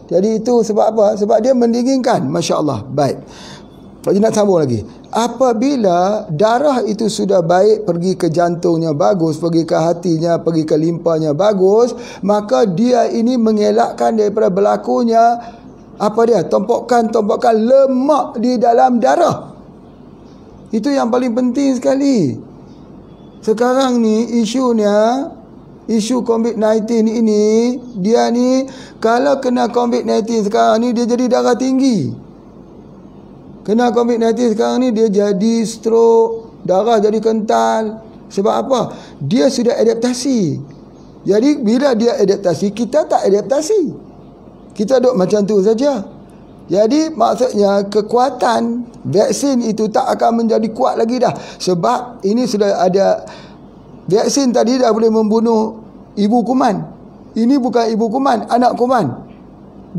Jadi itu sebab apa? Sebab dia mendinginkan. Masya Allah. Baik. Pak Haji nak sambung lagi. Apabila darah itu sudah baik, pergi ke jantungnya bagus, pergi ke hatinya, pergi ke limpanya bagus, maka dia ini mengelakkan daripada berlakunya apa dia? Tompokan lemak di dalam darah. Itu yang paling penting sekali. Sekarang ni isu COVID-19 ini, dia ni kalau kena COVID-19 sekarang ni dia jadi darah tinggi. Kena COVID-19 sekarang ni dia jadi stroke, darah jadi kental. Sebab apa? Dia sudah adaptasi. Jadi bila dia adaptasi, kita tak adaptasi. Kita duduk macam tu saja. Jadi maksudnya kekuatan vaksin itu tak akan menjadi kuat lagi dah. Sebab ini sudah ada vaksin tadi dah boleh membunuh ibu kuman. Ini bukan ibu kuman, anak kuman.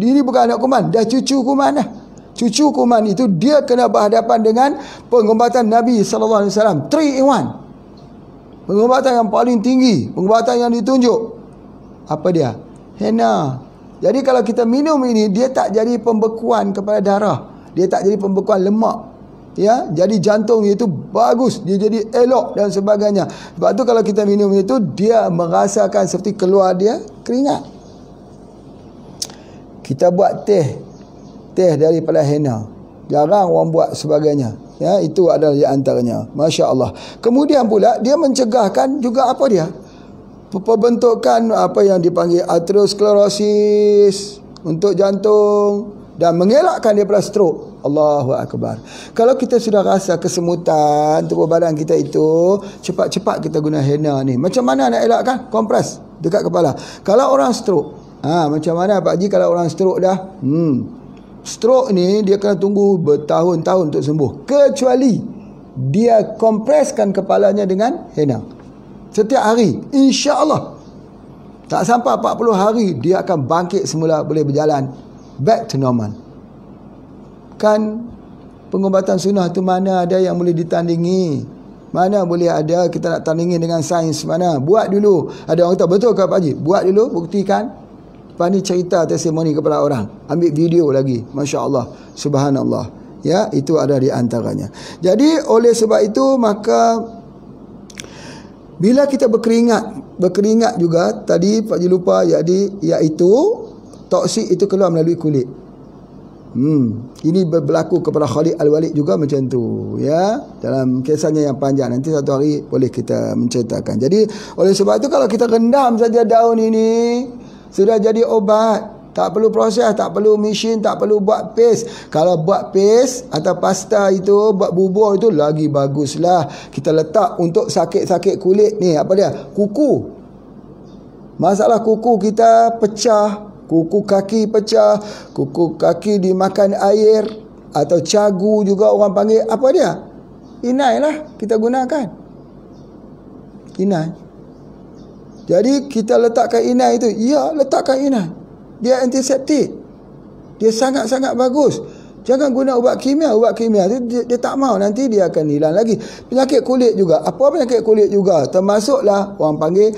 Ini bukan anak kuman, dah cucu kuman dah. Cucu kuman itu dia kena berhadapan dengan pengobatan Nabi SAW. 3 in 1. Pengobatan yang paling tinggi, pengobatan yang ditunjuk. Apa dia? Henna. Jadi kalau kita minum ini, dia tak jadi pembekuan kepada darah. Dia tak jadi pembekuan lemak. Ya, jadi jantung itu bagus, dia jadi elok dan sebagainya. Sebab tu kalau kita minum itu, dia merasakan seperti keluar dia keringat. Kita buat teh daripada henna. Jarang orang buat sebagainya. Ya, itu adalah di antaranya. Masya Allah. Kemudian pula dia mencegahkan juga apa dia? Pembentukan apa yang dipanggil aterosklerosis untuk jantung dan mengelakkan daripada stroke. Allahu Akbar. Kalau kita sudah rasa kesemutan tubuh badan kita itu, cepat-cepat kita guna henna ni. Macam mana nak elakkan? Kompres dekat kepala. Kalau orang stroke, macam mana Pak Haji kalau orang stroke dah? Stroke ni dia kena tunggu bertahun-tahun untuk sembuh. Kecuali dia kompreskan kepalanya dengan henna. Setiap hari, insya-Allah. Tak sampai 40 hari dia akan bangkit semula, boleh berjalan back to normal. Kan pengobatan sunnah tu mana ada yang boleh ditandingi? Mana boleh ada kita nak tandingi dengan sains mana? Buat dulu. Ada orang kata betul ke Pak Haji? Buat dulu, buktikan. Lepas ni cerita testimoni kepada orang. Ambil video lagi. Masya-Allah. Subhanallah. Ya, itu ada di antaranya. Jadi oleh sebab itu maka bila kita berkeringat juga tadi Pak Haji lupa iaitu toksik itu keluar melalui kulit. Ini berlaku kepada Khalid Al-Walid juga macam tu, ya. Dalam kisahnya yang panjang, nanti satu hari boleh kita menceritakan. Jadi oleh sebab itu kalau kita rendam saja daun ini sudah jadi obat. Tak perlu proses, tak perlu mesin, tak perlu buat paste. Kalau buat paste atau pasta itu, buat bubur itu lagi baguslah. Kita letak untuk sakit-sakit kulit ni, apa dia? Kuku. Masalah kuku kita pecah, kuku kaki pecah, kuku kaki dimakan air atau cagu juga orang panggil, apa dia? Inai lah kita gunakan. Inai. Jadi kita letakkan inai itu, ya letakkan inai. Dia antiseptik. Dia sangat-sangat bagus. Jangan guna ubat kimia. Ubat kimia tu dia tak mau, nanti dia akan hilang lagi. Penyakit kulit juga. Apa penyakit kulit juga? Termasuklah orang panggil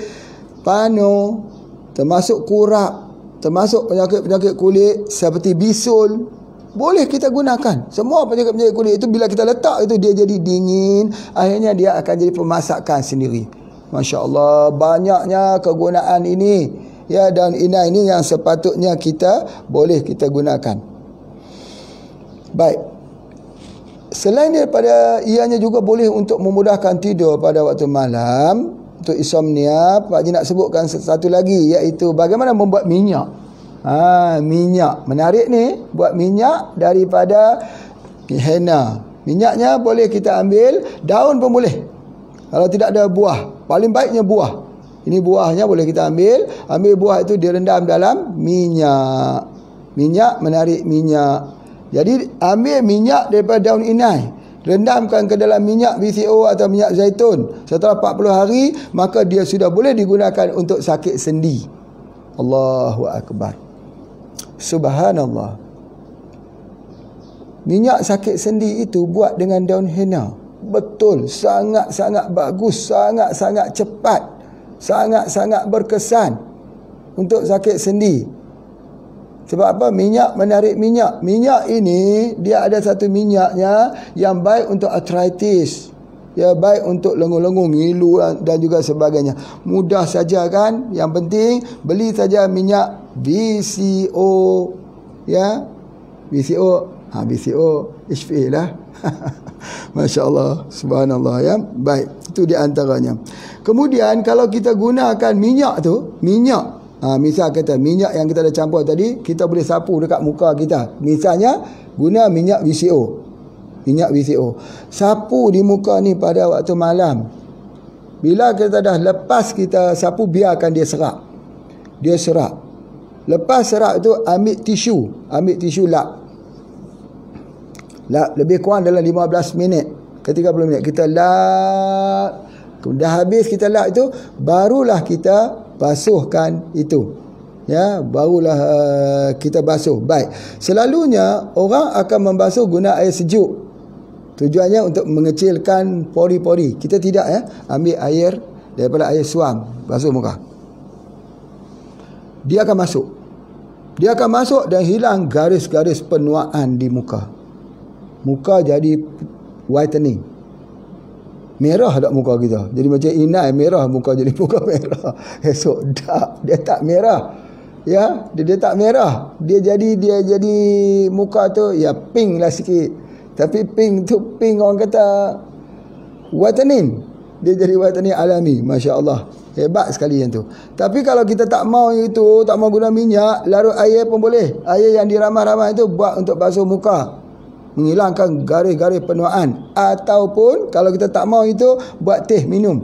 pano, termasuk kurap, termasuk penyakit-penyakit kulit seperti bisul. Boleh kita gunakan. Semua penyakit-penyakit kulit itu bila kita letak itu dia jadi dingin, akhirnya dia akan jadi pemasakan sendiri. Masya Allah, banyaknya kegunaan ini. Ya, daun inai ini yang sepatutnya boleh kita gunakan. Baik. Selain daripada ianya juga boleh untuk memudahkan tidur pada waktu malam, untuk insomnia, Pak Haji nak sebutkan satu lagi, iaitu bagaimana membuat minyak. Minyak menarik ni, buat minyak daripada henna. Minyaknya boleh kita ambil, daun pun boleh. Kalau tidak ada buah, paling baiknya buah. Ini buahnya boleh kita ambil buah itu direndam dalam minyak. Minyak menarik minyak. Jadi ambil minyak daripada daun inai, rendamkan ke dalam minyak VCO atau minyak zaitun. Setelah 40 hari, maka dia sudah boleh digunakan untuk sakit sendi. Allahu Akbar. Subhanallah. Minyak sakit sendi itu buat dengan daun henna. Betul, sangat-sangat bagus, sangat-sangat cepat, sangat-sangat berkesan untuk sakit sendi. Sebab apa? Minyak menarik minyak. Minyak ini dia ada satu minyaknya yang baik untuk arthritis, ya, baik untuk lenguh-lenguh, ngilu dan juga sebagainya. Mudah saja kan? Yang penting beli saja minyak VCO, ya. VCO HFA lah. Masya Allah, subhanallah, ya. Baik, itu di antaranya. Kemudian kalau kita gunakan minyak tu, misal kata minyak yang kita dah campur tadi, kita boleh sapu dekat muka kita. Misalnya guna minyak VCO. Minyak VCO. Sapu di muka ni pada waktu malam. Bila kita dah lepas kita sapu, biarkan dia serak. Dia serak. Lepas serak tu ambil tisu lap. Lebih kurang dalam 15 minit ke 30 minit kita lap. Dah habis kita lap itu, barulah kita basuhkan itu, ya, barulah kita basuh. Baik, selalunya orang akan membasuh guna air sejuk. Tujuannya untuk mengecilkan pori-pori. Kita tidak, ya, ambil air daripada air suam, basuh muka. Dia akan masuk dan hilang garis-garis penuaan di muka. Muka jadi whitening. Merah tak muka kita. Jadi macam inai merah, muka jadi muka merah. Esok dia tak merah. Ya, dia tak merah. Dia jadi muka tu ya pink lah sikit. Tapi pink tu pink orang kata whitening. Dia jadi whitening alami. Masya-Allah. Hebat sekali yang tu. Tapi kalau kita tak mau itu, tak mau guna minyak, larut air pun boleh. Air yang diramah-ramah itu buat untuk basuh muka, menghilangkan garis-garis penuaan. Ataupun kalau kita tak mau itu, buat teh minum.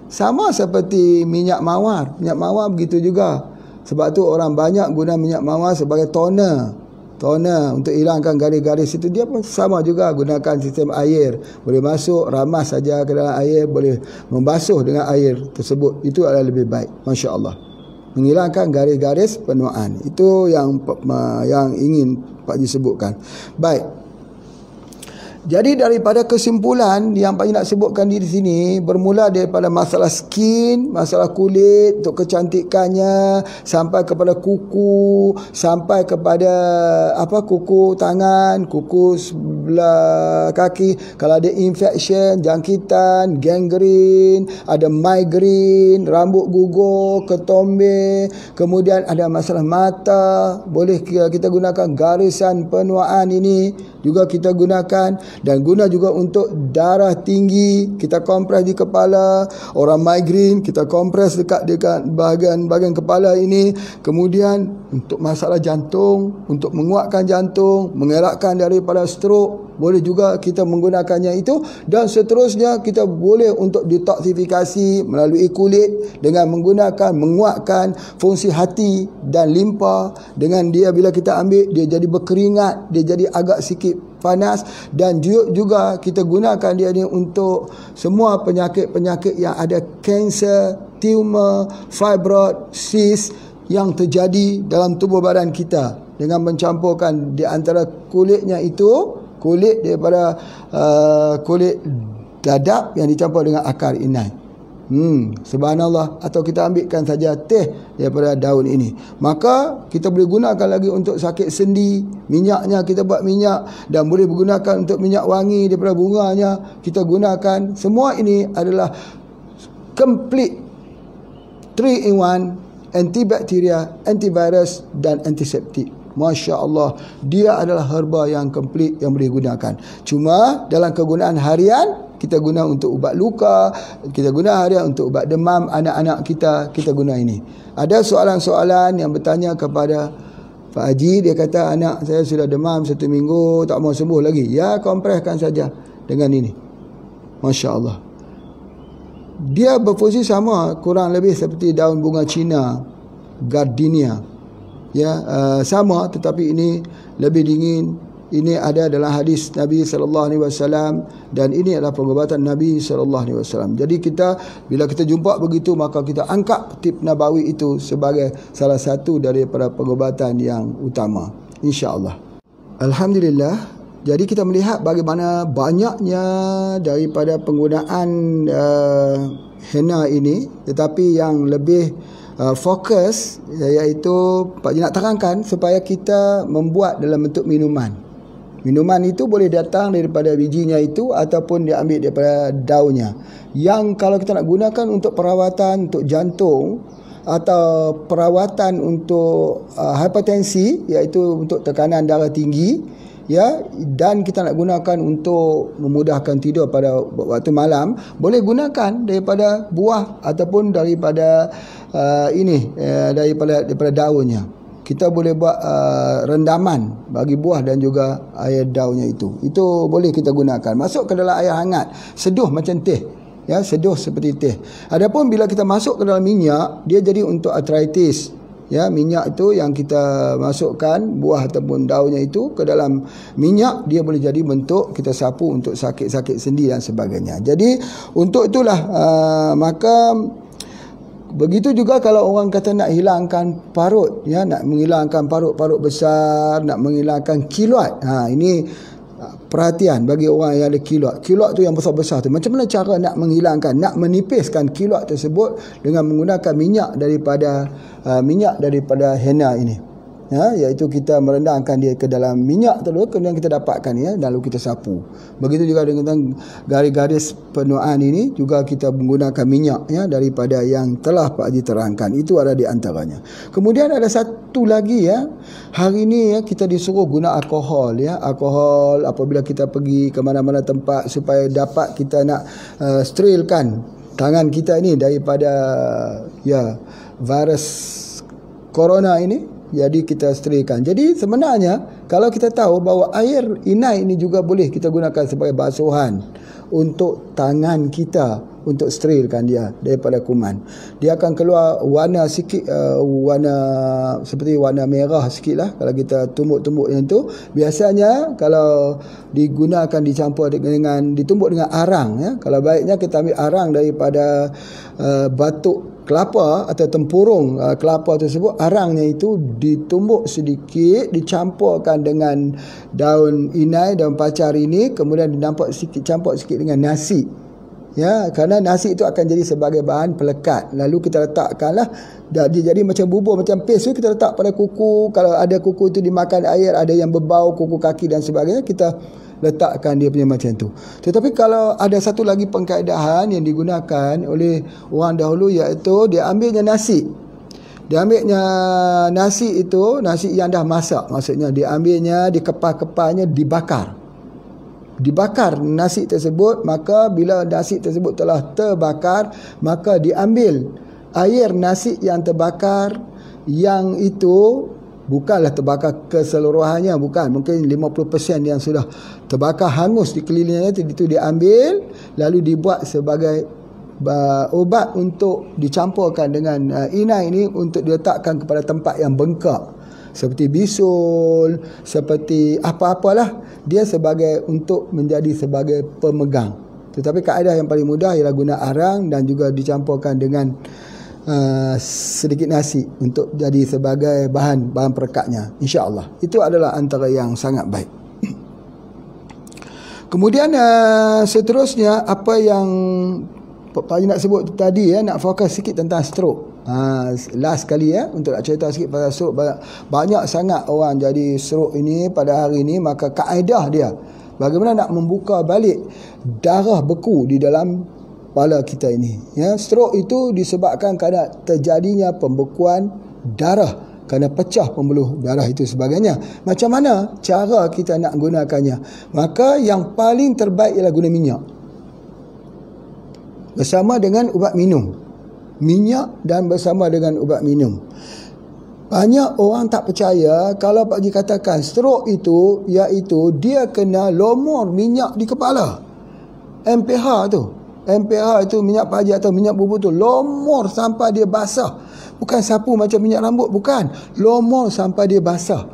Sama seperti minyak mawar. Minyak mawar begitu juga. Sebab tu orang banyak guna minyak mawar sebagai toner untuk hilangkan garis-garis itu. Dia pun sama juga, gunakan sistem air. Boleh masuk, ramas saja ke dalam air, boleh membasuh dengan air tersebut. Itu adalah lebih baik. Masya Allah. Menghilangkan garis-garis penuaan. Itu yang ingin Pak Haji sebutkan. Baik. Jadi daripada kesimpulan yang Pak Haji nak sebutkan di sini, bermula daripada masalah skin, masalah kulit untuk kecantikannya, sampai kepada kuku, sampai kepada kuku tangan, kuku sebelah kaki, kalau ada infection, jangkitan, gangrene, ada migraine, rambut gugur, ketombe, kemudian ada masalah mata, boleh kita gunakan garisan penuaan ini juga kita gunakan, dan guna juga untuk darah tinggi, kita kompres di kepala. Orang migraine kita kompres dekat bahagian kepala ini. Kemudian untuk masalah jantung, untuk menguatkan jantung, mengelakkan daripada stroke, boleh juga kita menggunakannya itu. Dan seterusnya kita boleh untuk detoksifikasi melalui kulit dengan menggunakan, menguatkan fungsi hati dan limpa. Dengan dia bila kita ambil, dia jadi berkeringat, dia jadi agak sikit panas. Dan juga kita gunakan dia ni untuk semua penyakit-penyakit yang ada kanser, tumor, fibroid, cyst yang terjadi dalam tubuh badan kita, dengan mencampurkan di antara kulitnya itu, kulit daripada kulit dadap yang dicampur dengan akar inai. Subhanallah. Atau kita ambilkan saja teh daripada daun ini. Maka kita boleh gunakan lagi untuk sakit sendi. Minyaknya kita buat minyak, dan boleh digunakan untuk minyak wangi daripada bunganya kita gunakan. Semua ini adalah complete 3 in 1, antibakteria, antivirus dan antiseptik. Masya Allah, dia adalah herba yang komplit yang boleh digunakan. Cuma dalam kegunaan harian, kita guna untuk ubat luka, kita guna harian untuk ubat demam anak-anak kita guna ini. Ada soalan-soalan yang bertanya kepada Pak Haji, dia kata anak saya sudah demam 1 minggu tak mau sembuh lagi. Ya, kompreskan saja dengan ini. Masya Allah. Dia berfungsi sama kurang lebih seperti daun bunga Cina, gardenia. Ya, sama, tetapi ini lebih dingin. Ini ada dalam hadis Nabi SAW, dan ini adalah pengobatan Nabi SAW. Jadi bila kita jumpa begitu, maka kita angkat tip Nabawi itu sebagai salah satu daripada pengobatan yang utama, insya-Allah. Alhamdulillah. Jadi kita melihat bagaimana banyaknya daripada penggunaan henna ini, tetapi yang lebih fokus iaitu Pak Haji nak terangkan supaya kita membuat dalam bentuk minuman. Minuman itu boleh datang daripada bijinya itu ataupun diambil daripada daunnya. Yang kalau kita nak gunakan untuk perawatan untuk jantung atau perawatan untuk hipertensi, iaitu untuk tekanan darah tinggi, ya, dan kita nak gunakan untuk memudahkan tidur pada waktu malam, boleh gunakan daripada buah ataupun daripada daripada daunnya. Kita boleh buat rendaman bagi buah dan juga air daunnya itu. Itu boleh kita gunakan. Masuk ke dalam air hangat, seduh macam teh. Ya, seduh seperti teh. Adapun bila kita masuk ke dalam minyak, dia jadi untuk arthritis. Ya, minyak itu yang kita masukkan buah ataupun daunnya itu ke dalam minyak, dia boleh jadi bentuk kita sapu untuk sakit-sakit sendi dan sebagainya. Jadi untuk itulah maka begitu juga kalau orang kata nak hilangkan parut, ya, nak menghilangkan parut-parut besar, nak menghilangkan kilat. Ini perhatian bagi orang yang ada kilat. Kilat tu yang besar-besar tu, macam mana cara nak menghilangkan, nak menipiskan kilat tersebut dengan menggunakan minyak daripada henna ini. Ya, iaitu kita merendamkan dia ke dalam minyak terus, kemudian kita dapatkan, ya, lalu kita sapu. Begitu juga dengan garis-garis penuaan ini juga kita menggunakan minyak, ya, daripada yang telah Pak Haji terangkan. Itu ada di antaranya. Kemudian ada satu lagi, ya. Hari ini, ya, kita disuruh guna alkohol, ya. Alkohol apabila kita pergi ke mana-mana tempat supaya dapat kita nak sterilkan tangan kita ini daripada, ya, virus corona ini. Jadi kita sterilkan. Jadi sebenarnya kalau kita tahu bahawa air inai ini juga boleh kita gunakan sebagai basuhan untuk tangan kita, untuk sterilkan dia daripada kuman. Dia akan keluar warna sikit, warna seperti warna merah sikit lah kalau kita tumbuk-tumbuk yang tu. Biasanya kalau digunakan dicampur ditumbuk dengan arang, ya. Kalau baiknya kita ambil arang daripada batuk kelapa atau tempurung kelapa tersebut, arangnya itu ditumbuk sedikit, dicampurkan dengan daun inai, daun pacar ini, kemudian campur sikit dengan nasi. Ya, kerana nasi itu akan jadi sebagai bahan pelekat. Lalu kita letakkanlah, dia jadi macam bubur, macam paste tu kita letak pada kuku. Kalau ada kuku itu dimakan air, ada yang berbau kuku kaki dan sebagainya, kita letakkan dia punya macam tu. Tetapi kalau ada satu lagi pengkaedahan yang digunakan oleh orang dahulu, iaitu dia ambilnya nasi. Dia ambilnya nasi itu, nasi yang dah masak, maksudnya dia ambilnya, dikepal-kepalnya, dibakar nasi tersebut. Maka bila nasi tersebut telah terbakar, maka diambil air nasi yang terbakar, yang itu bukanlah terbakar keseluruhannya, bukan, mungkin 50% yang sudah terbakar hangus di kelilingnya itu diambil, lalu dibuat sebagai ubat untuk dicampurkan dengan inai ini untuk diletakkan kepada tempat yang bengkak, seperti bisul, seperti apa-apalah, dia sebagai untuk menjadi sebagai pemegang. Tetapi kaedah yang paling mudah ialah guna arang dan juga dicampurkan dengan sedikit nasi untuk jadi sebagai bahan perekatnya, insya-Allah. Itu adalah antara yang sangat baik. Kemudian seterusnya, apa yang Pak Haji nak sebut tadi, nak fokus sikit tentang stroke. Last kali untuk nak cerita sikit pasal stroke. Banyak sangat orang jadi stroke ini pada hari ini. Maka kaedah dia, bagaimana nak membuka balik darah beku di dalam kepala kita ini. Stroke itu disebabkan kerana terjadinya pembekuan darah, kerana pecah pembuluh darah itu sebagainya. Macam mana cara kita nak gunakannya? Maka yang paling terbaik ialah guna minyak bersama dengan ubat minum. Minyak dan bersama dengan ubat minum. Banyak orang tak percaya kalau Pak Haji katakan stroke itu, iaitu dia kena lomor minyak di kepala. MPH itu minyak Pak Haji atau minyak bubur tu lomor sampai dia basah. Bukan sapu macam minyak rambut, bukan. Lomor sampai dia basah.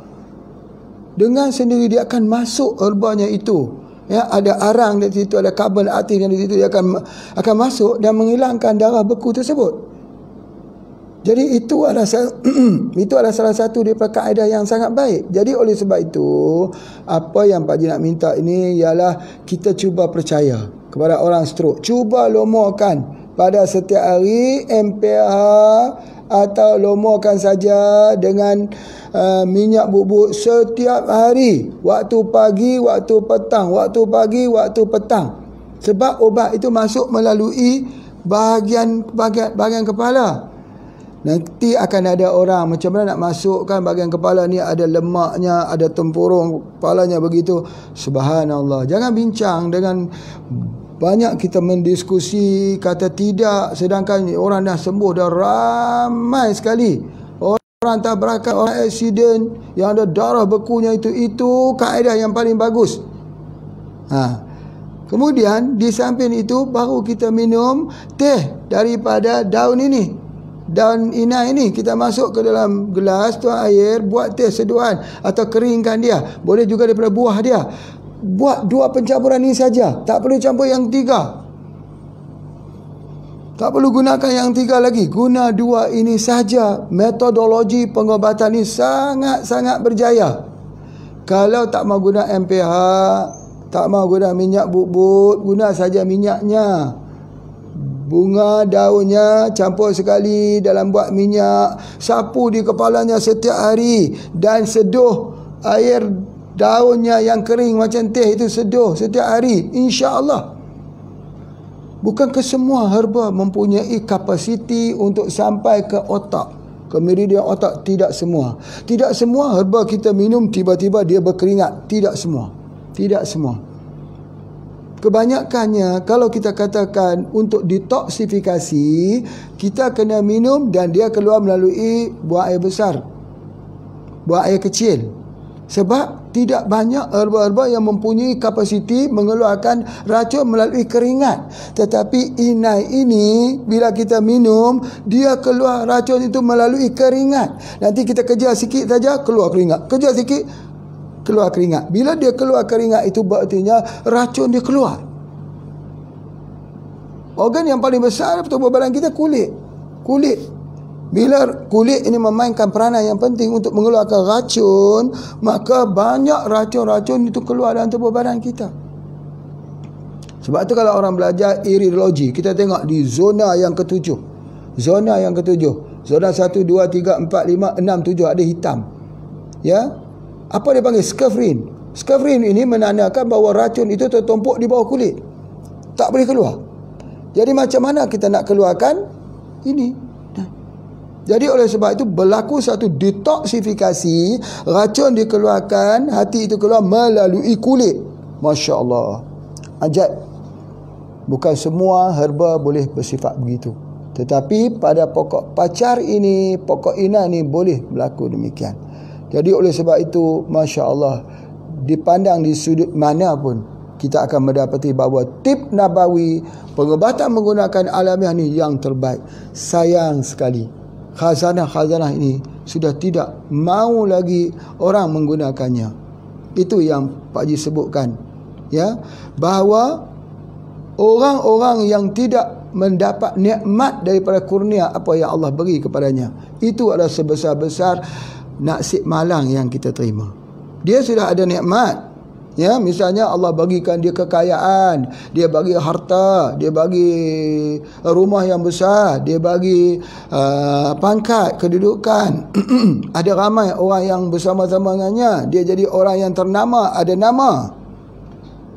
Dengan sendiri dia akan masuk herbanya itu. Ada arang di situ, ada karbon aktif yang di situ, dia akan masuk dan menghilangkan darah beku tersebut. Jadi itu adalah salah satu daripada kaedah yang sangat baik. Jadi oleh sebab itu, apa yang Pak Haji nak minta ini ialah kita cuba percaya kepada orang stroke. Cuba lomorkan pada setiap hari MPH atau lomorkan saja dengan minyak bubuk setiap hari, waktu pagi, waktu petang, waktu pagi, waktu petang. Sebab ubat itu masuk melalui bahagian kepala. Nanti akan ada orang macam mana nak masukkan bahagian kepala ni, ada lemaknya, ada tempurung kepalanya begitu. Subhanallah. Jangan bincang dengan banyak kita mendiskusi kata tidak, sedangkan orang dah sembuh dah ramai sekali. Orang tabrakan, orang aksiden yang ada darah bekunya itu kaedah yang paling bagus. Kemudian di samping itu baru kita minum teh daripada daun ini. Daun inai ini kita masuk ke dalam gelas tuang air, buat teh seduhan atau keringkan dia. Boleh juga daripada buah dia. Buat 2 pencampuran ini saja, tak perlu campur yang 3. Tak perlu gunakan yang 3 lagi. Guna 2 ini saja. Metodologi pengobatan ini sangat-sangat berjaya. Kalau tak mau guna MPH, tak mau guna minyak bubuk, guna saja minyaknya. Bunga daunnya campur sekali dalam buat minyak, sapu di kepalanya setiap hari dan seduh air daunnya yang kering macam teh itu, seduh setiap hari, insya-Allah. Bukan kesemua herba mempunyai kapasiti untuk sampai ke otak, ke meridian otak. Tidak semua. Tidak semua herba kita minum tiba-tiba dia berkeringat. Tidak semua. Kebanyakannya kalau kita katakan untuk detoksifikasi, kita kena minum dan dia keluar melalui buang air besar, buang air kecil. Sebab tidak banyak herba-herba yang mempunyai kapasiti mengeluarkan racun melalui keringat. Tetapi inai ini bila kita minum, dia keluar racun itu melalui keringat. Nanti kita kejar sikit saja keluar keringat, kejar sikit keluar keringat. Bila dia keluar keringat itu berartinya racun dia keluar. Organ yang paling besar dalam tubuh badan kita kulit. kulit. Bila kulit ini memainkan peranan yang penting untuk mengeluarkan racun, maka banyak racun-racun itu keluar dalam tubuh badan kita. Sebab tu kalau orang belajar iridologi, kita tengok di zona yang ketujuh. Zona yang ketujuh. Zona 1, 2, 3, 4, 5, 6, 7 ada hitam. Ya. Apa dia panggil? Skafrin. Skafrin ini menandakan bahawa racun itu tertumpuk di bawah kulit. Tak boleh keluar. Jadi macam mana kita nak keluarkan ini? Jadi oleh sebab itu berlaku satu detoksifikasi, racun dikeluarkan, hati itu keluar melalui kulit. Masya Allah. Ajaib. Bukan semua herba boleh bersifat begitu. Tetapi pada pokok pacar ini, pokok ina ini boleh berlaku demikian. Jadi oleh sebab itu, Masya Allah, dipandang di sudut mana pun, kita akan mendapati bahawa tip nabawi, pengobatan menggunakan alamiah ini yang terbaik. Sayang sekali, khazanah-khazanah ini sudah tidak mau lagi orang menggunakannya. Itu yang Pak Haji sebutkan, ya, bahawa orang-orang yang tidak mendapat nikmat daripada kurnia apa yang Allah beri kepadanya, itu adalah sebesar-besar nasib malang yang kita terima. Dia sudah ada nikmat, ya, misalnya Allah bagikan dia kekayaan, dia bagi harta, dia bagi rumah yang besar, dia bagi pangkat, kedudukan. Ada ramai orang yang bersama-sama dengannya, dia jadi orang yang ternama, ada nama.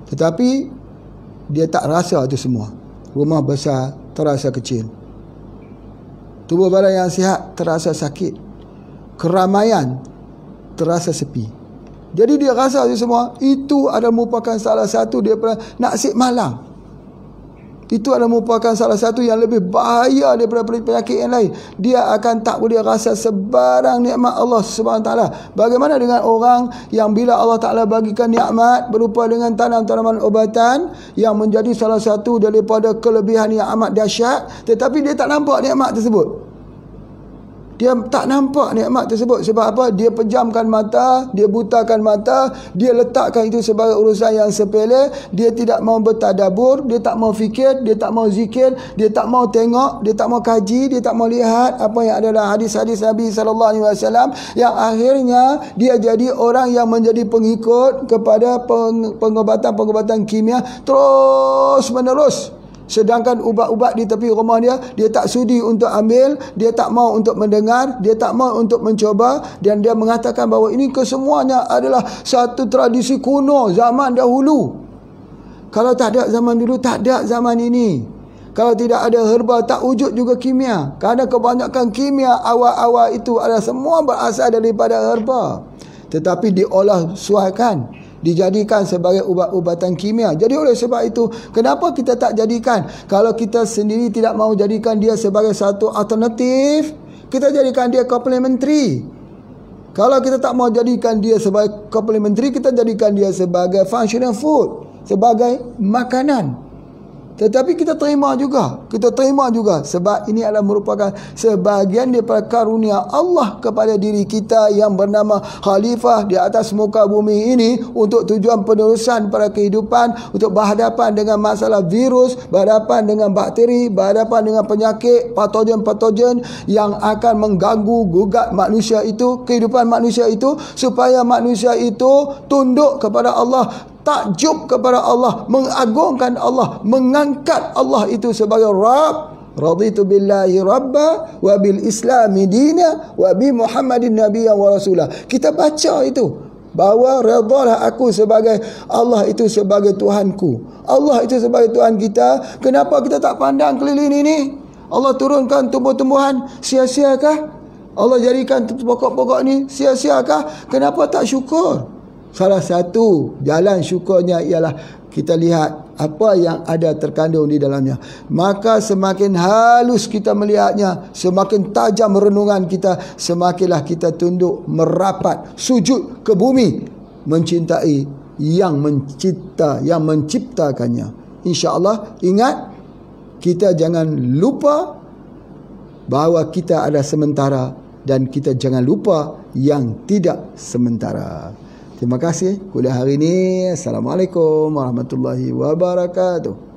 Tetapi dia tak rasa itu semua. Rumah besar terasa kecil, tubuh badan yang sihat terasa sakit, keramaian terasa sepi. Jadi dia rasa itu semua. Itu adalah merupakan salah satu daripada nasib malang. Itu adalah merupakan salah satu yang lebih bahaya daripada penyakit yang lain. Dia akan tak boleh rasa sebarang nikmat Allah SWT. Bagaimana dengan orang yang bila Allah Ta'ala bagikan nikmat berupa dengan tanaman-tanaman obatan yang menjadi salah satu daripada kelebihan yang amat dahsyat, tetapi dia tak nampak nikmat tersebut. Dia tak nampak nikmat tersebut. Sebab apa? Dia pejamkan mata, dia butakan mata, dia letakkan itu sebagai urusan yang sepele. Dia tidak mau bertadabur, dia tak mau fikir, dia tak mau zikir, dia tak mau tengok, dia tak mau kaji, dia tak mau lihat apa yang adalah hadis-hadis Nabi SAW, yang akhirnya dia jadi orang yang menjadi pengikut kepada pengobatan-pengobatan kimia terus menerus. Sedangkan ubat-ubat di tepi rumah dia, dia tak sudi untuk ambil, dia tak mau untuk mendengar, dia tak mau untuk mencoba, dan dia mengatakan bahawa ini kesemuanya adalah satu tradisi kuno zaman dahulu. Kalau tak ada zaman dulu, tak ada zaman ini. Kalau tidak ada herba, tak wujud juga kimia. Kerana kebanyakan kimia awal-awal itu adalah semua berasal daripada herba, tetapi diolah suaikan, dijadikan sebagai ubat-ubatan kimia. Jadi oleh sebab itu, kenapa kita tak jadikan? Kalau kita sendiri tidak mahu jadikan dia sebagai satu alternatif, kita jadikan dia complementary. Kalau kita tak mahu jadikan dia sebagai complementary, kita jadikan dia sebagai functional food, sebagai makanan. Tetapi kita terima juga. Kita terima juga. Sebab ini adalah merupakan sebahagian daripada karunia Allah kepada diri kita yang bernama khalifah di atas muka bumi ini untuk tujuan penerusan pada kehidupan, untuk berhadapan dengan masalah virus, berhadapan dengan bakteri, berhadapan dengan penyakit, patogen-patogen yang akan mengganggu gugat manusia itu, kehidupan manusia itu, supaya manusia itu tunduk kepada Allah, takjub kepada Allah, mengagungkan Allah, mengangkat Allah itu sebagai Rabb. Raditu billahi rabba wa bil islami dina wa bi Muhammadin nabiyyan wa rasulah. Kita baca itu bahawa redalah aku sebagai Allah itu sebagai Tuhanku, Allah itu sebagai Tuhan kita. Kenapa kita tak pandang keliling ini? Allah turunkan tumbuh-tumbuhan, sia-siakah? Allah jadikan pokok-pokok ni, sia-siakah? Kenapa tak syukur? Salah satu jalan syukurnya ialah kita lihat apa yang ada terkandung di dalamnya. Maka semakin halus kita melihatnya, semakin tajam renungan kita, semakinlah kita tunduk, merapat, sujud ke bumi, mencintai yang mencipta, yang menciptakannya. InsyaAllah, ingat, kita jangan lupa bahawa kita ada sementara, dan kita jangan lupa yang tidak sementara. Terima kasih kuliah hari ini. Assalamualaikum warahmatullahi wabarakatuh.